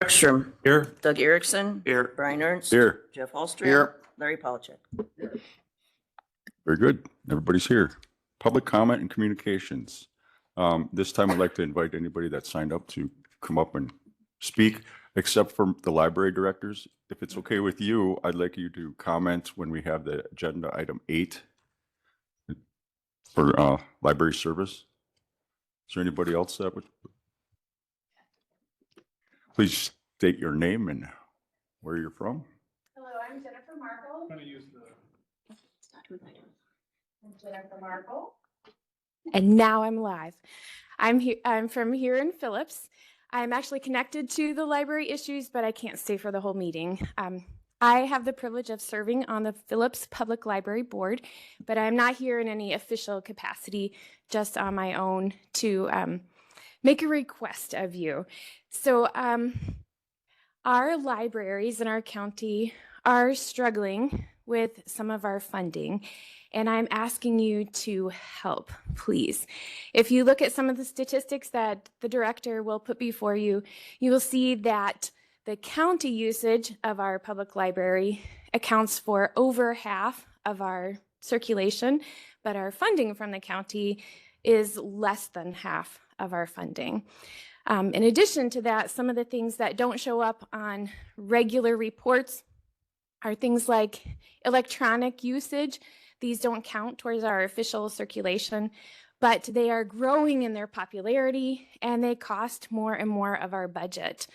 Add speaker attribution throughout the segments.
Speaker 1: Markstrom.
Speaker 2: Here.
Speaker 1: Doug Erickson.
Speaker 2: Here.
Speaker 1: Brian Ernst.
Speaker 2: Here.
Speaker 1: Jeff Holster.
Speaker 2: Here.
Speaker 1: Larry Polachek.
Speaker 2: Very good. Everybody's here. Public comment and communications. This time I'd like to invite anybody that signed up to come up and speak, except for the library directors. If it's okay with you, I'd like you to comment when we have the agenda item 8 for library service. Is there anybody else that would? Please state your name and where you're from.
Speaker 3: Hello, I'm Jennifer Markle. I'm Jennifer Markle. And now I'm live. I'm from here in Phillips. I'm actually connected to the library issues, but I can't stay for the whole meeting. I have the privilege of serving on the Phillips Public Library Board, but I'm not here in any official capacity, just on my own to make a request of you. So our libraries in our county are struggling with some of our funding, and I'm asking you to help, please. If you look at some of the statistics that the director will put before you, you will see that the county usage of our public library accounts for over half of our circulation, but our funding from the county is less than half of our funding. In addition to that, some of the things that don't show up on regular reports are things like electronic usage. These don't count towards our official circulation, but they are growing in their popularity and they cost more and more of our budget.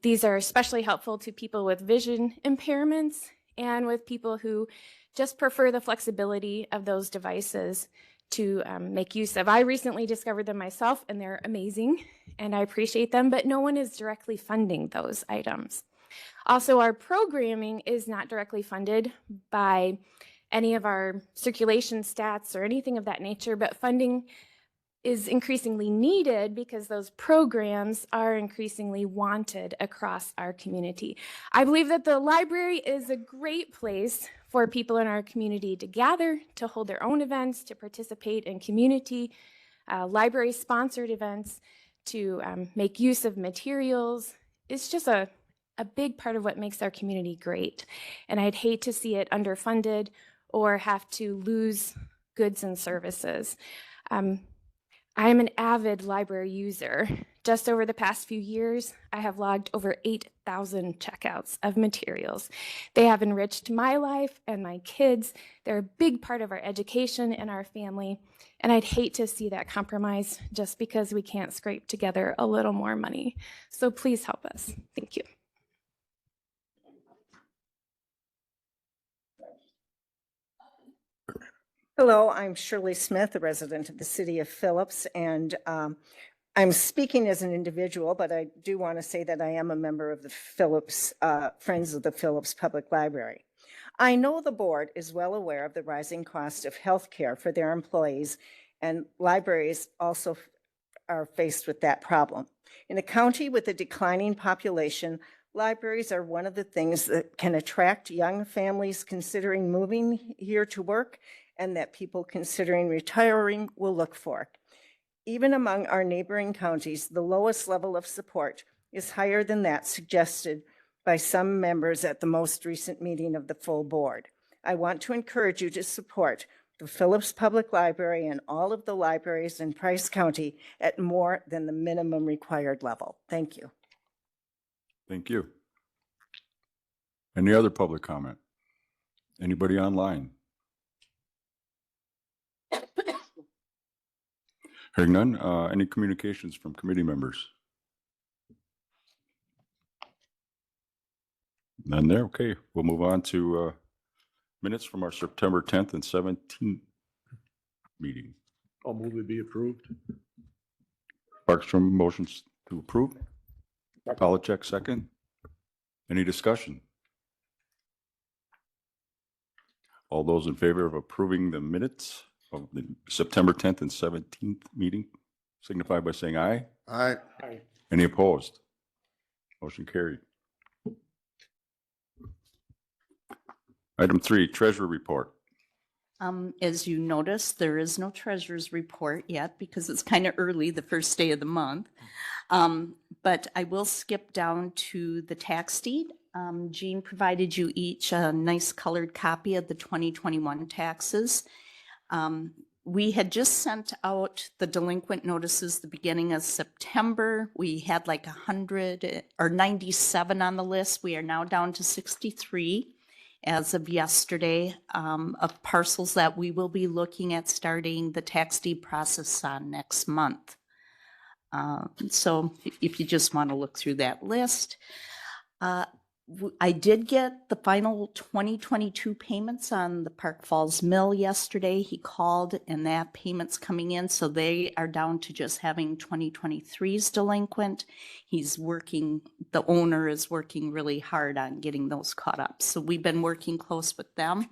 Speaker 3: These are especially helpful to people with vision impairments and with people who just prefer the flexibility of those devices to make use of. I recently discovered them myself and they're amazing and I appreciate them, but no one is directly funding those items. Also, our programming is not directly funded by any of our circulation stats or anything of that nature, but funding is increasingly needed because those programs are increasingly wanted across our community. I believe that the library is a great place for people in our community to gather, to hold their own events, to participate in community, library-sponsored events, to make use of materials. It's just a big part of what makes our community great. And I'd hate to see it underfunded or have to lose goods and services. I am an avid library user. Just over the past few years, I have logged over 8,000 checkouts of materials. They have enriched my life and my kids. They're a big part of our education and our family, and I'd hate to see that compromise just because we can't scrape together a little more money. So please help us. Thank you.
Speaker 4: Hello, I'm Shirley Smith, a resident of the city of Phillips, and I'm speaking as an individual, but I do want to say that I am a member of the Phillips, Friends of the Phillips Public Library. I know the board is well aware of the rising cost of health care for their employees, and libraries also are faced with that problem. In a county with a declining population, libraries are one of the things that can attract young families considering moving here to work and that people considering retiring will look for. Even among our neighboring counties, the lowest level of support is higher than that suggested by some members at the most recent meeting of the full board. I want to encourage you to support the Phillips Public Library and all of the libraries in Price County at more than the minimum required level. Thank you.
Speaker 2: Thank you. Any other public comment? Anybody online? Hearing none, any communications from committee members? None there. Okay, we'll move on to minutes from our September 10th and 17th meeting.
Speaker 5: I'll move it be approved.
Speaker 2: Markstrom motions to approve. Polachek second. Any discussion? All those in favor of approving the minutes of the September 10th and 17th meeting signify by saying aye.
Speaker 5: Aye.
Speaker 2: Any opposed? Motion carried. Item 3, treasurer report.
Speaker 6: As you notice, there is no treasurer's report yet because it's kind of early, the first day of the month. But I will skip down to the tax deed. Jean provided you each a nice colored copy of the 2021 taxes. We had just sent out the delinquent notices the beginning of September. We had like 100 or 97 on the list. We are now down to 63 as of yesterday, of parcels that we will be looking at starting the tax deed process on next month. So if you just want to look through that list. I did get the final 2022 payments on the Park Falls Mill yesterday. He called and that payment's coming in. So they are down to just having 2023's delinquent. The owner is working really hard on getting those caught up. So we've been working close with them.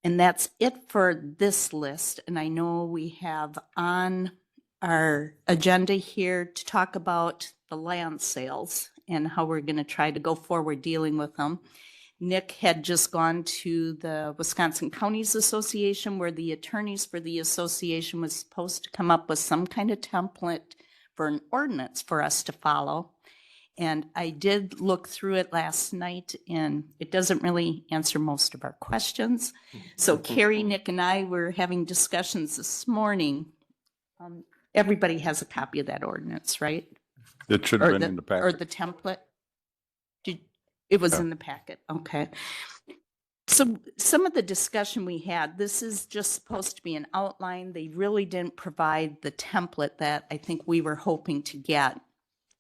Speaker 6: And that's it for this list. And I know we have on our agenda here to talk about the land sales and how we're going to try to go forward dealing with them. Nick had just gone to the Wisconsin Counties Association where the attorneys for the association was supposed to come up with some kind of template for an ordinance for us to follow. And I did look through it last night and it doesn't really answer most of our questions. So Carrie, Nick, and I were having discussions this morning. Everybody has a copy of that ordinance, right?
Speaker 2: It should have been in the
Speaker 6: Or
Speaker 2: packet.
Speaker 6: the template? It was in the packet, okay. So some of the discussion we had, this is just supposed to be an outline. They really didn't provide the template that I think we were hoping to get.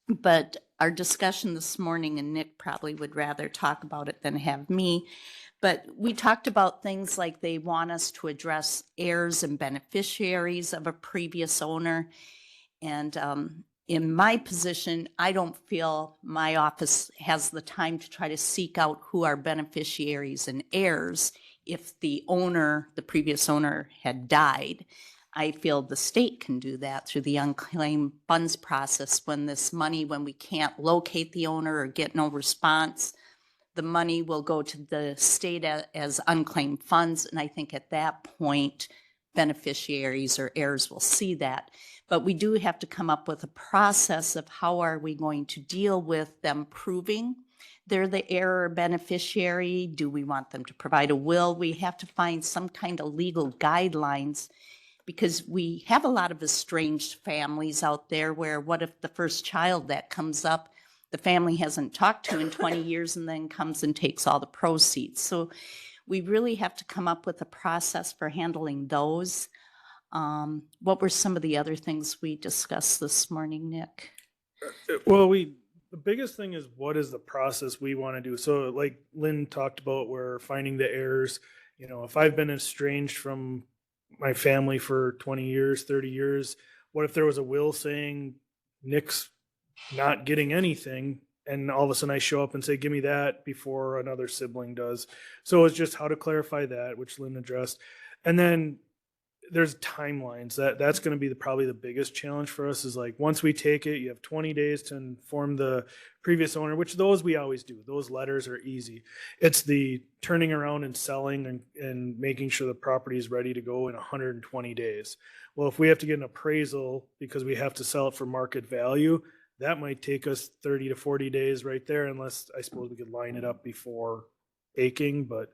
Speaker 6: But our discussion this morning, and Nick probably would rather talk about it than have me, but we talked about things like they want us to address heirs and beneficiaries of a previous owner. And in my position, I don't feel my office has the time to try to seek out who are beneficiaries and heirs if the previous owner had died. I feel the state can do that through the unclaimed funds process when we can't locate the owner or get no response, the money will go to the state as unclaimed funds. And I think at that point, beneficiaries or heirs will see that. But we do have to come up with a process of how are we going to deal with them proving they're the heir or beneficiary? Do we want them to provide a will? We have to find some kind of legal guidelines because we have a lot of estranged families out there where what if the first child that comes up, the family hasn't talked to in 20 years and then comes and takes all the proceeds. So we really have to come up with a process for handling those. What were some of the other things we discussed this morning, Nick?
Speaker 1: Well, the biggest thing is what is the process we want to do? So like Lynn talked about, we're finding the heirs. You know, if I've been estranged from my family for 20 years, 30 years, what if there was a will saying Nick's not getting anything? And all of a sudden I show up and say, give me that before another sibling does. So it's just how to clarify that, which Lynn addressed. And then there's timelines. That's going to be probably the biggest challenge for us is like, once we take it, you have 20 days to inform the previous owner, which those we always do. Those letters are easy. It's the turning around and selling and making sure the property is ready to go in 120 days. Well, if we have to get an appraisal because we have to sell it for market value, that might take us 30 to 40 days right there, unless I suppose we could line it up before baking. But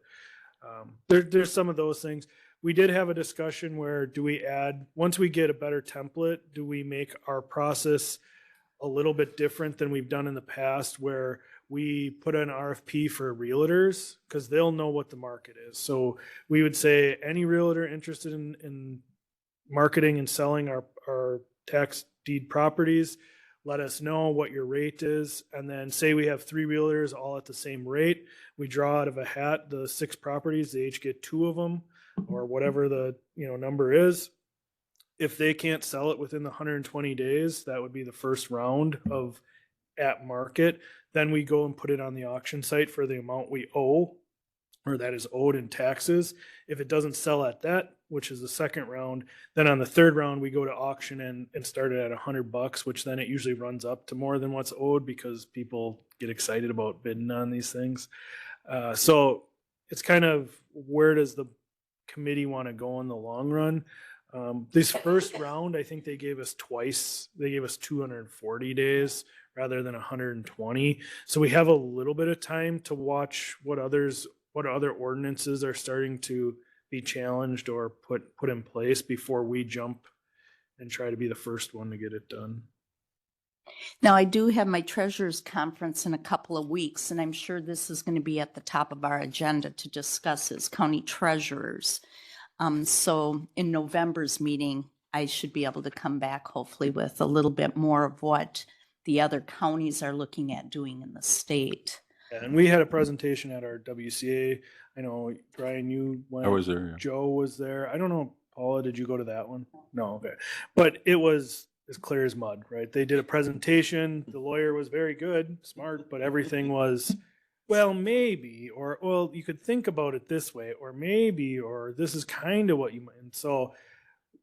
Speaker 1: there's some of those things. We did have a discussion where once we get a better template, do we make our process a little bit different than we've done in the past where we put an RFP for realtors because they'll know what the market is. So we would say any realtor interested in marketing and selling our tax deed properties, let us know what your rate is. And then say we have 3 realtors all at the same rate. We draw out of a hat the 6 properties, they each get 2 of them or whatever the number is. If they can't sell it within the 120 days, that would be the first round of at market. Then we go and put it on the auction site for the amount we owe or that is owed in taxes. If it doesn't sell at that, which is the second round, then on the third round, we go to auction and start it at $100, which then it usually runs up to more than what's owed because people get excited about bidding on these things. So it's kind of where does the committee want to go in the long run? This first round, I think they gave us twice. They gave us 240 days rather than 120. So we have a little bit of time to watch what other ordinances are starting to be challenged or put in place before we jump and try to be the first one to get it done.
Speaker 6: Now, I do have my treasurers conference in a couple of weeks, and I'm sure this is going to be at the top of our agenda to discuss as county treasurers. So in November's meeting, I should be able to come back hopefully with a little bit more of what the other counties are looking at doing in the state.
Speaker 1: And we had a presentation at our WCA. I know, Brian, you went.
Speaker 2: I was there. Yeah.
Speaker 1: Joe was there. I don't know, Paula, did you go to that one? No, okay. But it was as clear as mud, right? They did a presentation. The lawyer was very good, smart, but everything was, well, maybe, or, well, you could think about it this way, or maybe, or this is kind of what you might. And so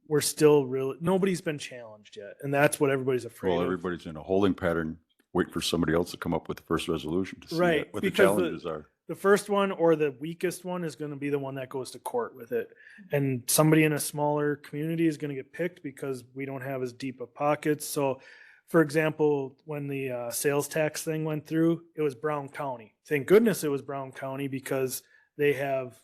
Speaker 1: we're still really, nobody's been challenged yet. And that's what everybody's afraid
Speaker 2: Well,
Speaker 1: of.
Speaker 2: everybody's in a holding pattern, wait for somebody else to come up with the first resolution to see
Speaker 1: Right,
Speaker 2: what the
Speaker 1: because
Speaker 2: challenges are.
Speaker 1: The first one or the weakest one is going to be the one that goes to court with it. And somebody in a smaller community is going to get picked because we don't have as deep of pockets. So, for example, when the sales tax thing went through, it was Brown County. Thank goodness it was Brown County because they have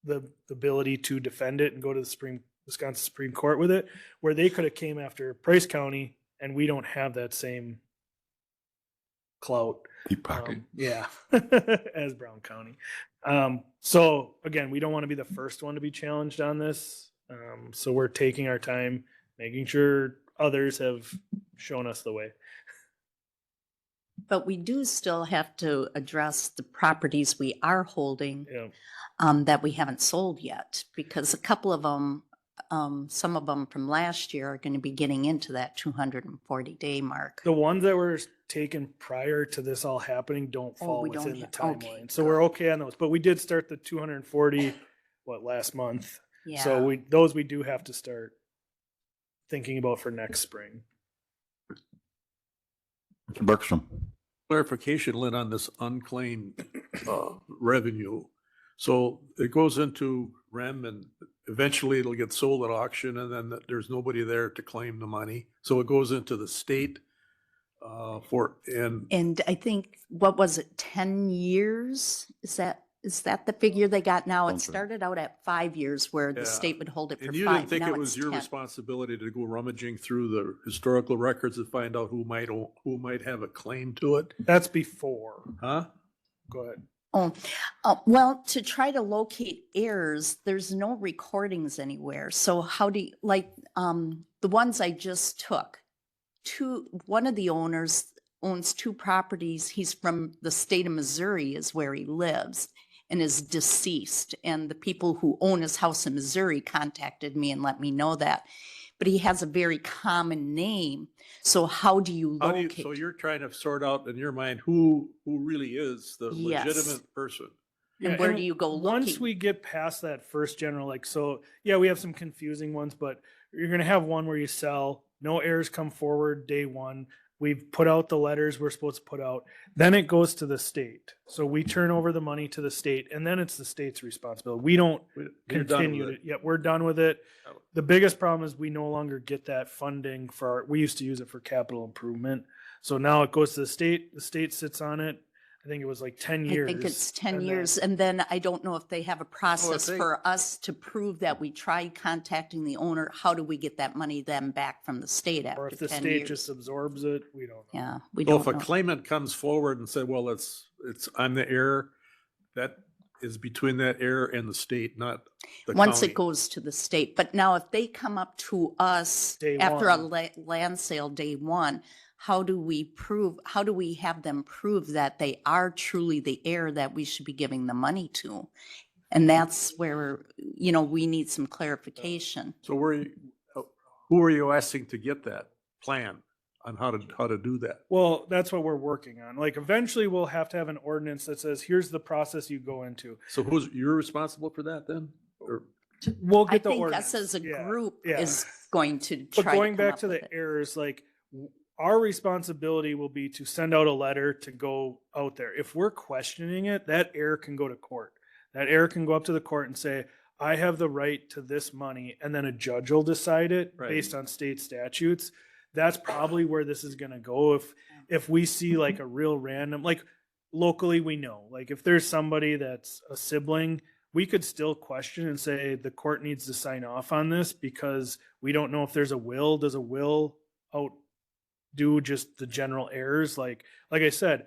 Speaker 1: the ability to defend it and go to the Wisconsin Supreme Court with it, where they could have came after Price County, and we don't have that same clout.
Speaker 2: Deep pocket.
Speaker 1: Yeah, as Brown County. So again, we don't want to be the first one to be challenged on this. So we're taking our time, making sure others have shown us the way.
Speaker 6: But we do still have to address the properties we are holding
Speaker 1: Yeah.
Speaker 6: that we haven't sold yet, because a couple of them, some of them from last year are going to be getting into that 240-day mark.
Speaker 1: The ones that were taken prior to this all happening don't fall
Speaker 6: we don't
Speaker 1: within the
Speaker 6: have-
Speaker 1: timeline.
Speaker 6: okay,
Speaker 1: So we're okay on those. But we did start the 240, last month.
Speaker 6: Yeah.
Speaker 1: So we do have to start thinking about for next spring.
Speaker 2: Mr. Bergstrom.
Speaker 5: Clarification, Lynn, on this unclaimed revenue. So it goes into REM and eventually it'll get sold at auction and then there's nobody there to claim the money. So it goes into the state
Speaker 6: And I think, what was it, 10 years? Is that the figure they got now? It
Speaker 2: Sounds right.
Speaker 6: started out at 5 years where the
Speaker 5: Yeah.
Speaker 6: state would hold it for
Speaker 5: and you
Speaker 6: 5.
Speaker 5: didn't think
Speaker 6: Now
Speaker 5: it was
Speaker 6: it's
Speaker 5: your
Speaker 6: 10.
Speaker 5: responsibility to go rummaging through the historical records and find out who might have a claim to it?
Speaker 1: That's before.
Speaker 5: Huh?
Speaker 1: Go ahead.
Speaker 6: Well, to try to locate heirs, there's no recordings anywhere. So how do you, like, the ones I just took, one of the owners owns 2 properties. He's from the state of Missouri is where he lives and is deceased. And the people who own his house in Missouri contacted me and let me know that. But he has a very common name. So how do you
Speaker 5: How do
Speaker 6: locate?
Speaker 5: so you're trying to sort out in your mind who really is the
Speaker 6: Yes.
Speaker 5: legitimate person?
Speaker 6: And where do you go
Speaker 1: Once
Speaker 6: looking?
Speaker 1: we get past that first general, so yeah, we have some confusing ones, but you're going to have one where you sell, no heirs come forward day one. We've put out the letters we're supposed to put out. Then it goes to the state. So we turn over the money to the state, and then it's the state's responsibility. We don't
Speaker 5: You're done
Speaker 1: continue
Speaker 5: with
Speaker 1: it. Yep, we're done with it. The biggest problem is we no longer get that funding we used to use it for capital improvement. So now it goes to the state. The state sits on it. I think it was like 10 years.
Speaker 6: I think it's 10
Speaker 1: and then-
Speaker 6: years. And then I don't know if they have a process
Speaker 5: they-
Speaker 6: for us to prove that we tried contacting the owner. How do we get that money then back from the state
Speaker 1: Or
Speaker 6: after
Speaker 1: if the
Speaker 6: 10
Speaker 1: state
Speaker 6: years?
Speaker 1: just absorbs it, we don't know.
Speaker 6: Yeah, we
Speaker 5: So
Speaker 6: don't
Speaker 5: if a
Speaker 6: know.
Speaker 5: claimant comes forward and said, well, I'm the heir, that is between that heir and the state, not the
Speaker 6: Once
Speaker 5: county.
Speaker 6: it goes to the state. But now if they come up to us
Speaker 1: Day
Speaker 6: after a
Speaker 1: one.
Speaker 6: land sale day one, how do we have them prove that they are truly the heir that we should be giving the money to? And that's where, we need some clarification.
Speaker 5: So who are you asking to get that plan on how to do that?
Speaker 1: Well, that's what we're working on. Like eventually we'll have to have an ordinance that says, here's the process you go into.
Speaker 5: So you're responsible for that then? Or
Speaker 1: We'll
Speaker 6: I
Speaker 1: get the
Speaker 6: think
Speaker 1: ordinance.
Speaker 6: us as a
Speaker 1: Yeah,
Speaker 6: group
Speaker 1: yeah.
Speaker 6: is going to
Speaker 1: But
Speaker 6: try
Speaker 1: going
Speaker 6: to come
Speaker 1: back
Speaker 6: up
Speaker 1: to
Speaker 6: with
Speaker 1: the
Speaker 6: it.
Speaker 1: errors, like our responsibility will be to send out a letter to go out there. If we're questioning it, that error can go to court. That error can go up to the court and say, I have the right to this money, and then a judge will decide it
Speaker 5: Right.
Speaker 1: based on state statutes. That's probably where this is gonna go. If we see like a real random, like locally, we know, like if there's somebody that's a sibling, we could still question and say the court needs to sign off on this because we don't know if there's a will. Does a will outdo just the general errors? Like I said,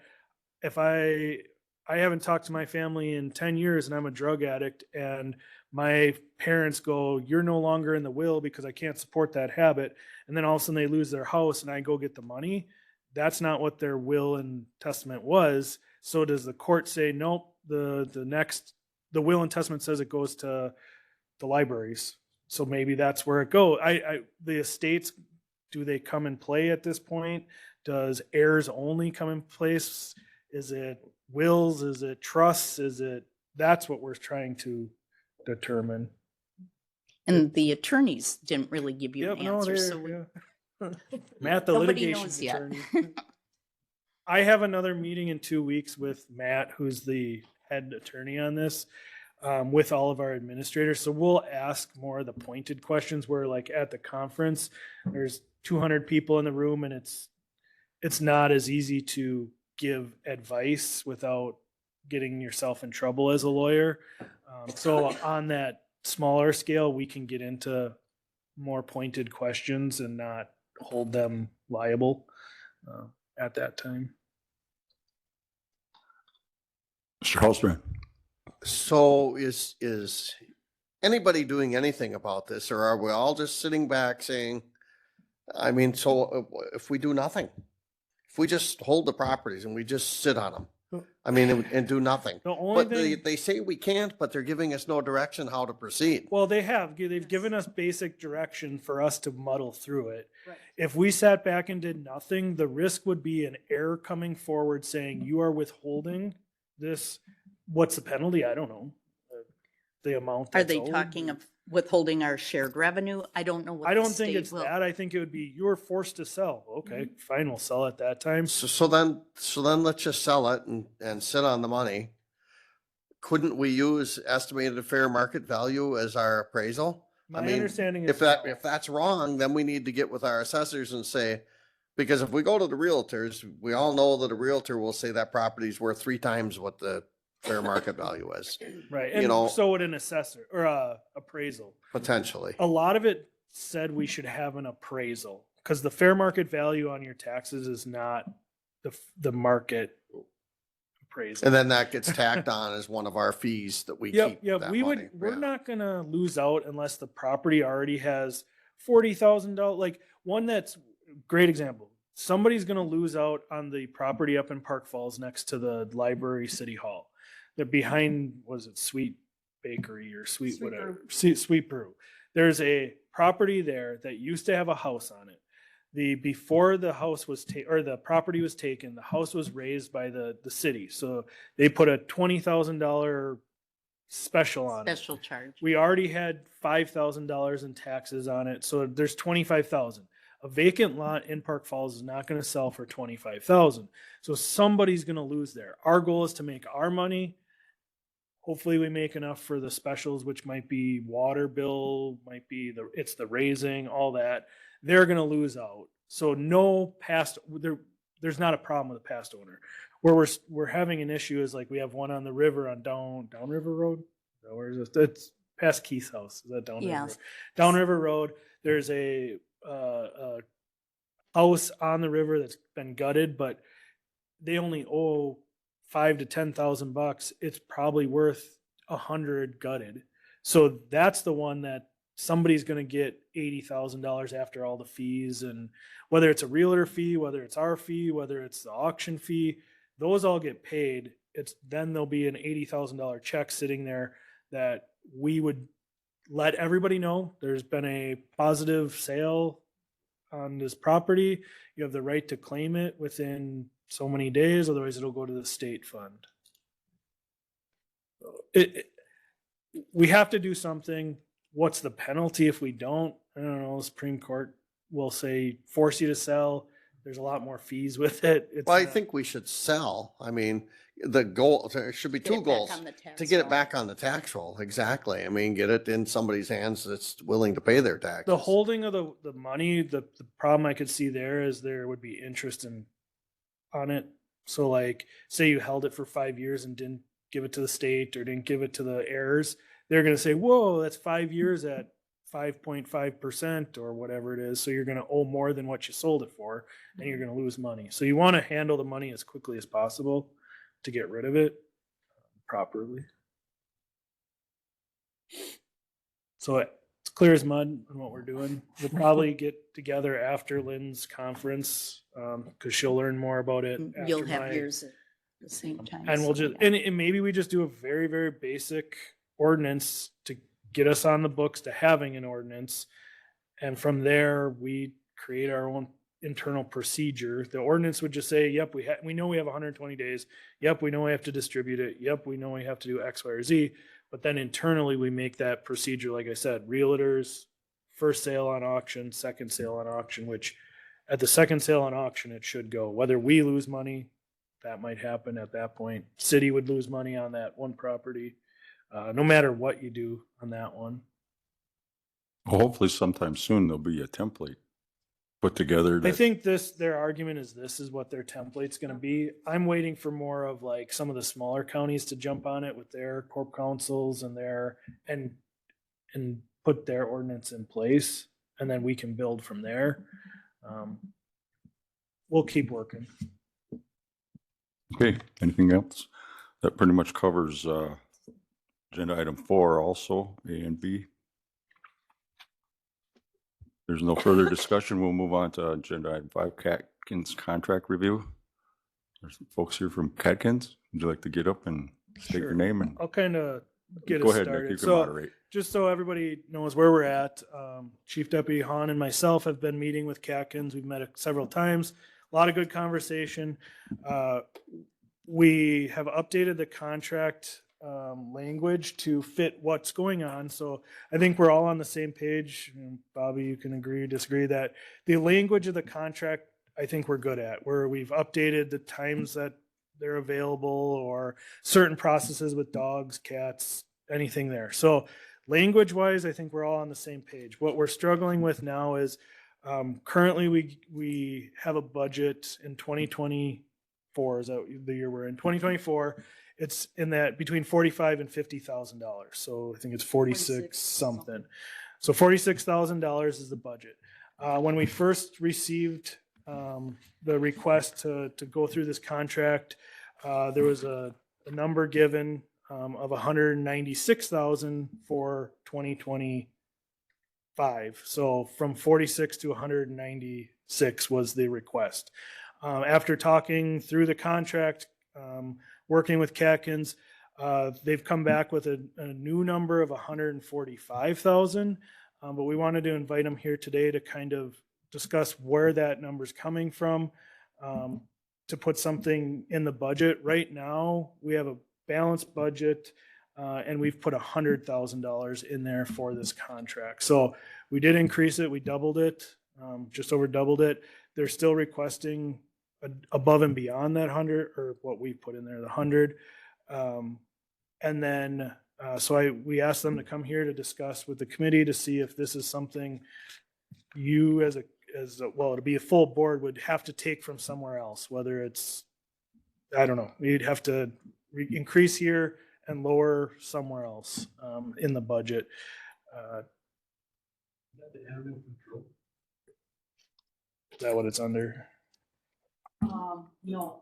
Speaker 1: if I haven't talked to my family in 10 years and I'm a drug addict and my parents go, you're no longer in the will because I can't support that habit. And then all of a sudden they lose their house and I go get the money. That's not what their will and testament was. So does the court say, nope, the will and testament says it goes to the libraries. So maybe that's where it goes. The estates, do they come in play at this point? Does heirs only come in place? Is it wills? Is it trusts? That's what we're trying to determine.
Speaker 6: And the attorneys didn't really give you
Speaker 1: Yep,
Speaker 6: an
Speaker 1: no,
Speaker 6: answer,
Speaker 1: they're,
Speaker 6: so we-
Speaker 1: yeah. Matt, the
Speaker 6: Nobody
Speaker 1: litigation
Speaker 6: knows yet.
Speaker 1: attorney. I have another meeting in 2 weeks with Matt, who's the head attorney on this, with all of our administrators. So we'll ask more of the pointed questions where like at the conference, there's 200 people in the room and it's not as easy to give advice without getting yourself in trouble as a lawyer. So on that smaller scale, we can get into more pointed questions and not hold them liable at that time.
Speaker 2: Mr. Hallstrand.
Speaker 7: So is anybody doing anything about this, or are we all just sitting back saying, I mean, so if we do nothing, if we just hold the properties and we just sit on them, I mean, and do nothing.
Speaker 1: The only
Speaker 7: But
Speaker 1: thing,
Speaker 7: they say we can't, but they're giving us no direction how to proceed.
Speaker 1: well, they've given us basic direction for us to muddle through it.
Speaker 6: Right.
Speaker 1: If we sat back and did nothing, the risk would be an error coming forward saying you are withholding this. What's the penalty? I don't know. The amount.
Speaker 6: Are
Speaker 1: that's
Speaker 6: they
Speaker 1: owed.
Speaker 6: talking of withholding our shared revenue? I don't know what
Speaker 1: I
Speaker 6: the
Speaker 1: don't think
Speaker 6: state
Speaker 1: it's
Speaker 6: will.
Speaker 1: that. I think it would be you're forced to sell. Okay, fine, we'll sell at that time.
Speaker 7: So then let's just sell it and sit on the money. Couldn't we use estimated fair market value as our appraisal?
Speaker 1: My
Speaker 7: mean,
Speaker 1: understanding is
Speaker 7: If that's wrong, then we need to get with our assessors and say, because if we go to the realtors, we all know that a realtor will say that property's worth 3 times what the fair market value is,
Speaker 1: right,
Speaker 7: you
Speaker 1: and
Speaker 7: know-
Speaker 1: so would an assessor or appraisal.
Speaker 7: potentially.
Speaker 1: A lot of it said we should have an appraisal because the fair market value on your taxes is not the market appraisal.
Speaker 7: And then that gets tacked on as one of our fees that we keep.
Speaker 1: Yep.
Speaker 7: that
Speaker 1: We
Speaker 7: money.
Speaker 1: we're
Speaker 7: Yeah.
Speaker 1: not gonna lose out unless the property already has $40,000. Like one that's great example. Somebody's gonna lose out on the property up in Park Falls next to the library, City Hall. They're behind, was it Sweet Bakery or Sweet whatever, Sweet Brew. There's a property there that used to have a house on it. Before the house was or the property was taken, the house was raised by the city. So they put a $20,000 special on it.
Speaker 6: Special charge.
Speaker 1: We already had $5,000 in taxes on it, so there's 25,000. A vacant lot in Park Falls is not going to sell for 25,000. So somebody's going to lose there. Our goal is to make our money. Hopefully we make enough for the specials, which might be water bill, might be it's the raising, all that. They're going to lose out. So no past there's not a problem with a past owner. Where we're having an issue is like we have one on the river on Downriver Road. Where is this? It's past Keith's house. Is that Downriver?
Speaker 6: Yes.
Speaker 1: Downriver Road. There's a house on the river that's been gutted, but they only owe $5,000 to $10,000. It's probably worth $100 gutted. So that's the one that somebody's going to get $80,000 after all the fees, and whether it's a realtor fee, whether it's our fee, whether it's the auction fee, those all get paid. Then there'll be an $80,000 check sitting there that we would let everybody know there's been a positive sale on this property. You have the right to claim it within so many days, otherwise it'll go to the state fund. We have to do something. What's the penalty if we don't? I don't know. The Supreme Court will say force you to sell, There's a lot more fees with it. It's
Speaker 7: Well, I
Speaker 1: not-
Speaker 7: think we should sell. I mean, the goal, there should be
Speaker 6: Get it
Speaker 7: two
Speaker 6: back
Speaker 7: goals.
Speaker 6: on the tax
Speaker 7: To get it
Speaker 6: roll.
Speaker 7: back on the tax roll, exactly. I mean, get it in somebody's hands that's willing to pay their taxes.
Speaker 1: the holding of the money, the problem I could see there is there would be interest on it. So like, say you held it for 5 years and didn't give it to the state or didn't give it to the heirs, they're going to say, whoa, that's 5 years at 5.5% or whatever it is. So you're going to owe more than what you sold it for, and you're going to lose money. So you want to handle the money as quickly as possible to get rid of it properly. So it's clear as mud on what we're doing. We'll probably get together after Lynn's conference because she'll learn more about it.
Speaker 6: You'll
Speaker 1: after
Speaker 6: have
Speaker 1: my-
Speaker 6: yours at the same time.
Speaker 1: and we'll
Speaker 6: so,
Speaker 1: just
Speaker 6: yeah.
Speaker 1: and maybe we just do a very, very basic ordinance to get us on the books to having an ordinance. And from there, we create our own internal procedure. The ordinance would just say, yep, we know we have 120 days. Yep, we know we have to distribute it. Yep, we know we have to do X, Y, or Z. But then internally, we make that procedure, like I said, realtors, first sale on auction, second sale on auction, which at the second sale on auction, it should go. Whether we lose money, that might happen at that point. City would lose money on that one property, no matter what you do on that one.
Speaker 2: Well, hopefully sometime soon there'll be a template put together.
Speaker 1: I
Speaker 2: that-
Speaker 1: think their argument is this is what their template's gonna be. I'm waiting for more of like some of the smaller counties to jump on it with their corp councils and and put their ordinance in place, and then we can build from there. We'll keep working.
Speaker 2: Okay, anything else? That pretty much covers agenda item 4 also, A and B. There's no further discussion. We'll move on to agenda item 5, Catkins contract review. There's some folks here from Catkins. Would you like to get up and state your
Speaker 1: Sure.
Speaker 2: name and
Speaker 1: I'll kind of get
Speaker 2: go
Speaker 1: us
Speaker 2: ahead, Nick,
Speaker 1: started.
Speaker 2: you can
Speaker 1: So,
Speaker 2: moderate.
Speaker 1: just so everybody knows where we're at, Chief Deputy Hahn and myself have been meeting with Catkins. We've met several times. A lot of good conversation. We have updated the contract language to fit what's going on. So I think we're all on the same page. And Bobby, you can agree or disagree that the language of the contract, I think we're good at, where we've updated the times that they're available or certain processes with dogs, cats, anything there. So language wise, I think we're all on the same page. What we're struggling with now is currently we have a budget in 2024, is that the year we're in? 2024, it's in that between $45,000 and $50,000. So I think it's 46 something. So $46,000 is the budget. When we first received the request to go through this contract, there was a number given of 196,000 for 2025. So from 46 to 196 was the request. After talking through the contract, working with Catkins, they've come back with a new number of 145,000. But we wanted to invite them here today to kind of discuss where that number's coming from, to put something in the budget. Right now, we have a balanced budget, and we've put $100,000 in there for this contract. So we did increase it. We doubled it, just over doubled it. They're still requesting above and beyond that 100, or what we put in there, the 100. And then, we asked them to come here to discuss with the committee to see if this is something you well, to be a full board would have to take from somewhere else, whether it's, I don't know, you'd have to increase here and lower somewhere else in the budget. Is that what it's under?
Speaker 6: No,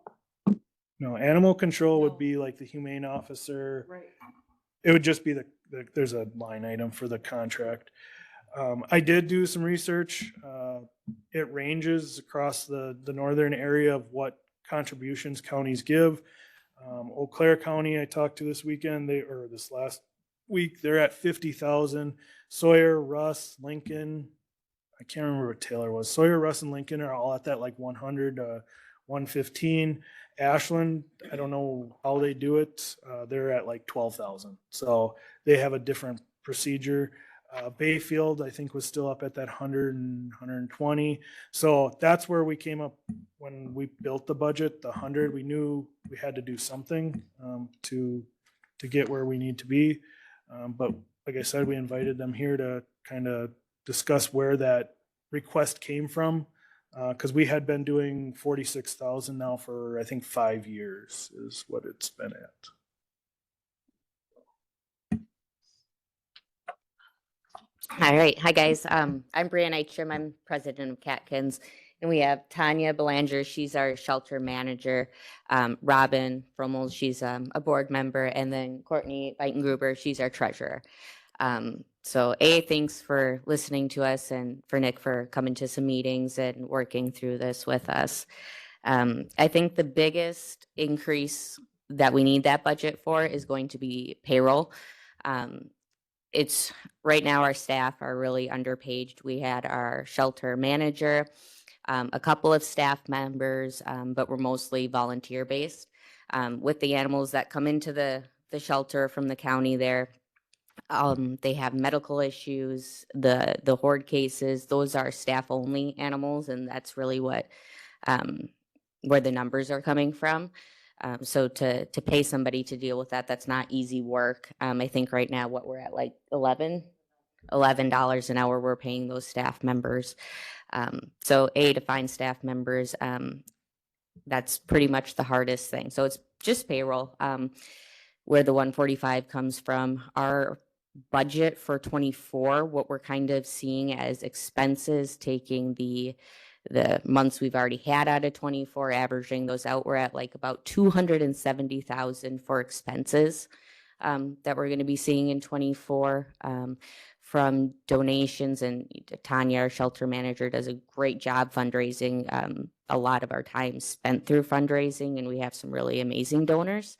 Speaker 1: No, animal control would
Speaker 6: No.
Speaker 1: be like the humane officer.
Speaker 6: right.
Speaker 1: It would just be there's a line item for the contract. I did do some research. It ranges across the northern area of what contributions counties give. Eau Claire County, I talked to this weekend, this last week, they're at 50,000. Sawyer, Russ, Lincoln, I can't remember what Taylor was. Sawyer, Russ, and Lincoln are all at that like 100, 115. Ashland, I don't know how they do it. They're at like 12,000. So they have a different procedure. Bayfield, I think, was still up at that 100 and 120. So that's where we came up when we built the budget, the 100. We knew we had to do something to get where we need to be. But like I said, we invited them here to kind of discuss where that request came from, because we had been doing 46,000 now for, I think, 5 years is what it's been at.
Speaker 8: All right. Hi, guys. I'm Brianne Eichstrom. I'm president of Catkins. And we have Tanya Belanger. She's our shelter manager. Robin Frommel, she's a board member. And then Courtney Beitengruber, she's our treasurer. So thanks for listening to us, and for Nick for coming to some meetings and working through this with us. I think the biggest increase that we need that budget for is going to be payroll. It's right now our staff are really underpaid. We had our shelter manager, a couple of staff members, but we're mostly volunteer based. With the animals that come into the shelter from the county there, they have medical issues, the horde cases, those are staff only animals, and that's really what where the numbers are coming from. So to pay somebody to deal with that, that's not easy work. I think right now what we're at, like $11 an hour we're paying those staff members. So to find staff members, that's pretty much the hardest thing. So it's just payroll, where the 145 comes from. Our budget for 24, what we're kind of seeing as expenses, taking the months we've already had out of 24, averaging those out, we're at like about 270,000 for expenses that we're going to be seeing in 24 from donations. And Tanya, our shelter manager, does a great job fundraising. A lot of our time spent through fundraising, and we have some really amazing donors.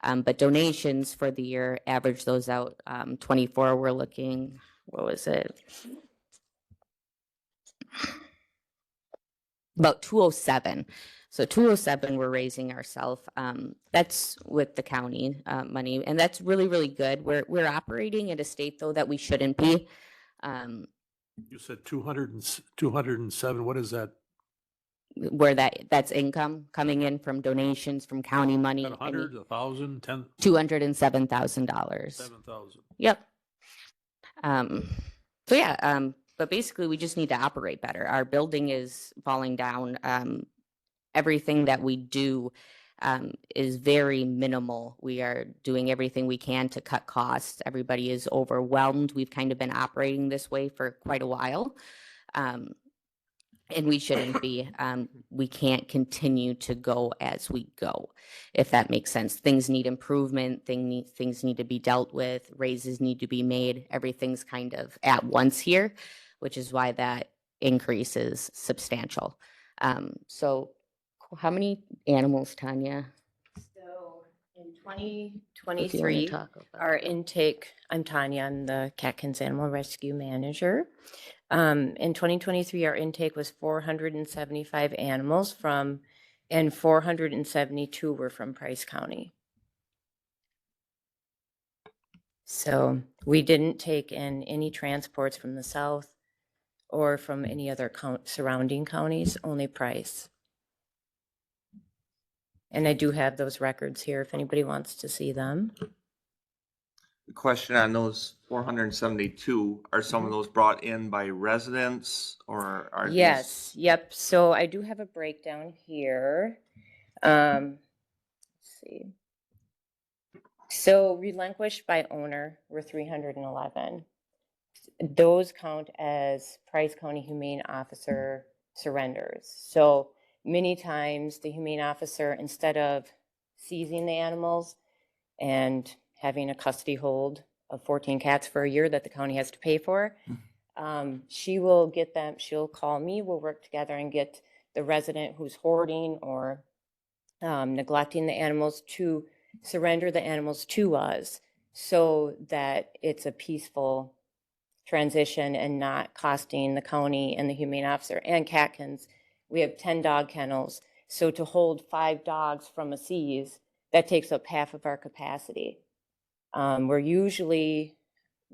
Speaker 8: But donations for the year, average those out. 24, we're looking, what was it? About 207. So 207 we're raising ourselves. That's with the county money, and that's really, really good. We're operating at a state though that we shouldn't be.
Speaker 5: You said 207. What is that?
Speaker 8: Where that's income coming in from donations from county money.
Speaker 5: 100, 1,000, 10,
Speaker 8: $207,000.
Speaker 5: 7,000.
Speaker 8: Yep. So yeah, but basically we just need to operate better. Our building is falling down. Everything that we do is very minimal. We are doing everything we can to cut costs. Everybody is overwhelmed. We've kind of been operating this way for quite a while. And we shouldn't be. We can't continue to go as we go, if that makes sense. Things need improvement. Things need to be dealt with. Raises need to be made. Everything's kind of at once here, which is why that increase is substantial. So how many animals, Tanya?
Speaker 9: So in
Speaker 8: If you wanna
Speaker 9: 2023,
Speaker 8: talk about
Speaker 9: our intake, I'm Tanya, I'm the Catkins Animal Rescue Manager. In 2023, our intake was 475 animals and 472 were from Price County. So we didn't take in any transports from the south or from any other surrounding counties, only Price. And I do have those records here if anybody wants to see them.
Speaker 10: The question on those 472, are some of those brought in by residents or are these-
Speaker 9: Yes, yep. So I do have a breakdown here. Let's see. So relinquished by owner were 311. Those count as Price County Humane Officer surrenders. So many times the humane officer, instead of seizing the animals and having a custody hold of 14 cats for a year that the county has to pay for, she will get them, she'll call me, we'll work together and get the resident who's hoarding or neglecting the animals to surrender the animals to us so that it's a peaceful transition and not costing the county and the humane officer and Catkins. We have 10 dog kennels. So to hold 5 dogs from a seize, that takes up half of our capacity. We're usually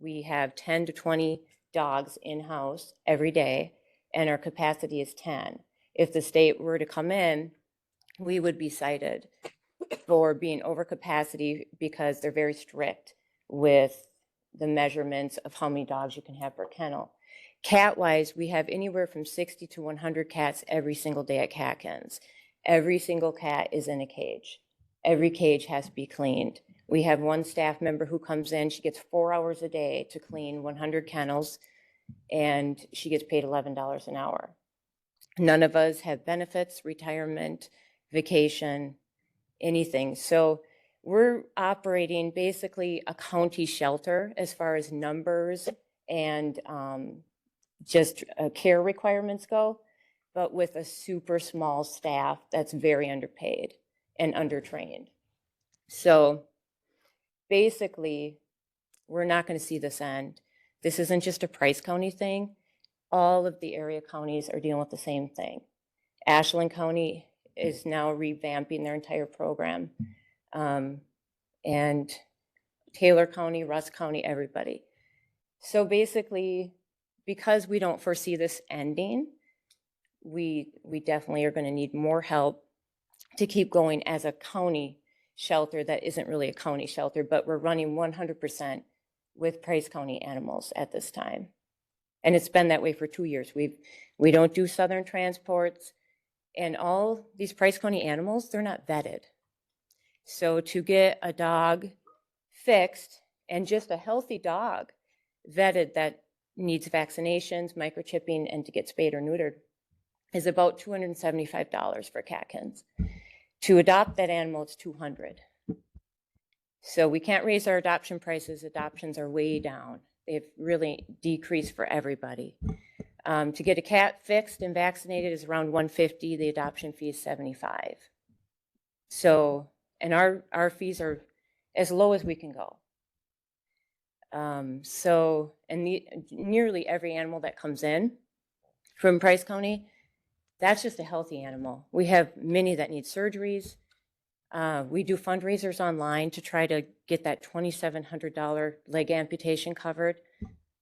Speaker 9: we have 10 to 20 dogs in-house every day, and our capacity is 10. If the state were to come in, we would be cited for being over capacity because they're very strict with the measurements of how many dogs you can have per kennel. Cat-wise, we have anywhere from 60 to 100 cats every single day at Catkins. Every single cat is in a cage. Every cage has to be cleaned. We have one staff member who comes in, she gets 4 hours a day to clean 100 kennels, and she gets paid $11 an hour. None of us have benefits, retirement, vacation, anything. So we're operating basically a county shelter as far as numbers and just care requirements go, but with a super small staff that's very underpaid and undertrained. So basically, we're not going to see this end. This isn't just a Price County thing. All of the area counties are dealing with the same thing. Ashland County is now revamping their entire program. And Taylor County, Russ County, everybody. So basically, because we don't foresee this ending, we definitely are going to need more help to keep going as a county shelter that isn't really a county shelter, but we're running 100% with Price County animals at this time. And it's been that way for 2 years. We don't do Southern transports, and all these Price County animals, they're not vetted. So to get a dog fixed, and just a healthy dog vetted that needs vaccinations, microchipping, and to get spayed or neutered, is about $275 for Catkins. To adopt that animal, it's $200. So we can't raise our adoption prices. Adoptions are way down. They've really decreased for everybody. To get a cat fixed and vaccinated is around $150. The adoption fee is $75. So, and our fees are as low as we can go. So, and nearly every animal that comes in from Price County, that's just a healthy animal. We have many that need surgeries. We do fundraisers online to try to get that $2,700 leg amputation covered.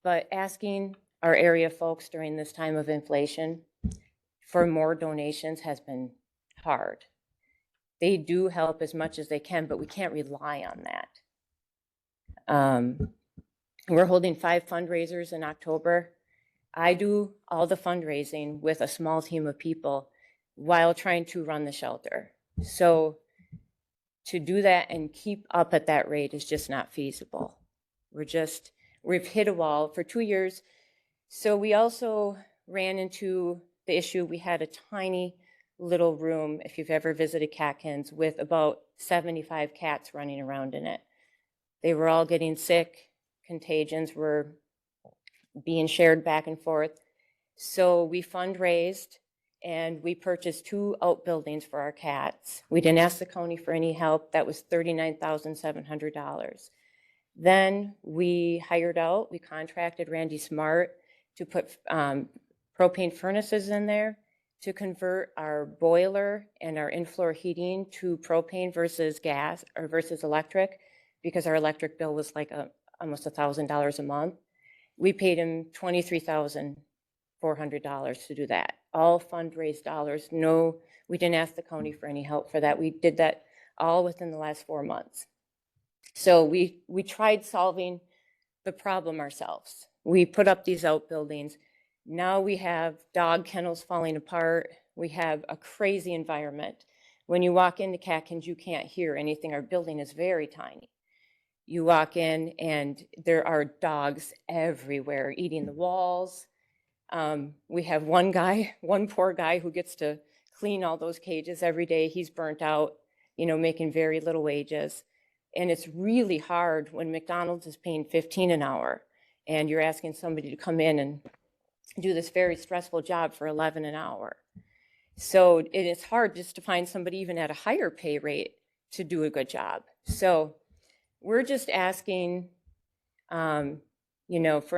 Speaker 9: But asking our area folks during this time of inflation for more donations has been hard. They do help as much as they can, but we can't rely on that. We're holding 5 fundraisers in October. I do all the fundraising with a small team of people while trying to run the shelter. So to do that and keep up at that rate is just not feasible. We've hit a wall for 2 years. So we also ran into the issue, we had a tiny little room, if you've ever visited Catkins, with about 75 cats running around in it. They were all getting sick. Contagions were being shared back and forth. So we fundraised and we purchased 2 outbuildings for our cats. We didn't ask the county for any help. That was $39,700. Then we contracted Randy Smart to put propane furnaces in there to convert our boiler and our in-floor heating to propane versus gas or versus electric, because our electric bill was like almost $1,000 a month. We paid him $23,400 to do that. All fundraised dollars. No, we didn't ask the county for any help for that. We did that all within the last 4 months. So we tried solving the problem ourselves. We put up these outbuildings. Now we have dog kennels falling apart. We have a crazy environment. When you walk into Catkins, you can't hear anything. Our building is very tiny. You walk in and there are dogs everywhere eating the walls. We have one poor guy who gets to clean all those cages every day. He's burnt out, making very little wages. And it's really hard when McDonald's is paying $15 an hour and you're asking somebody to come in and do this very stressful job for $11 an hour. So it is hard just to find somebody even at a higher pay rate to do a good job. So we're just asking, for an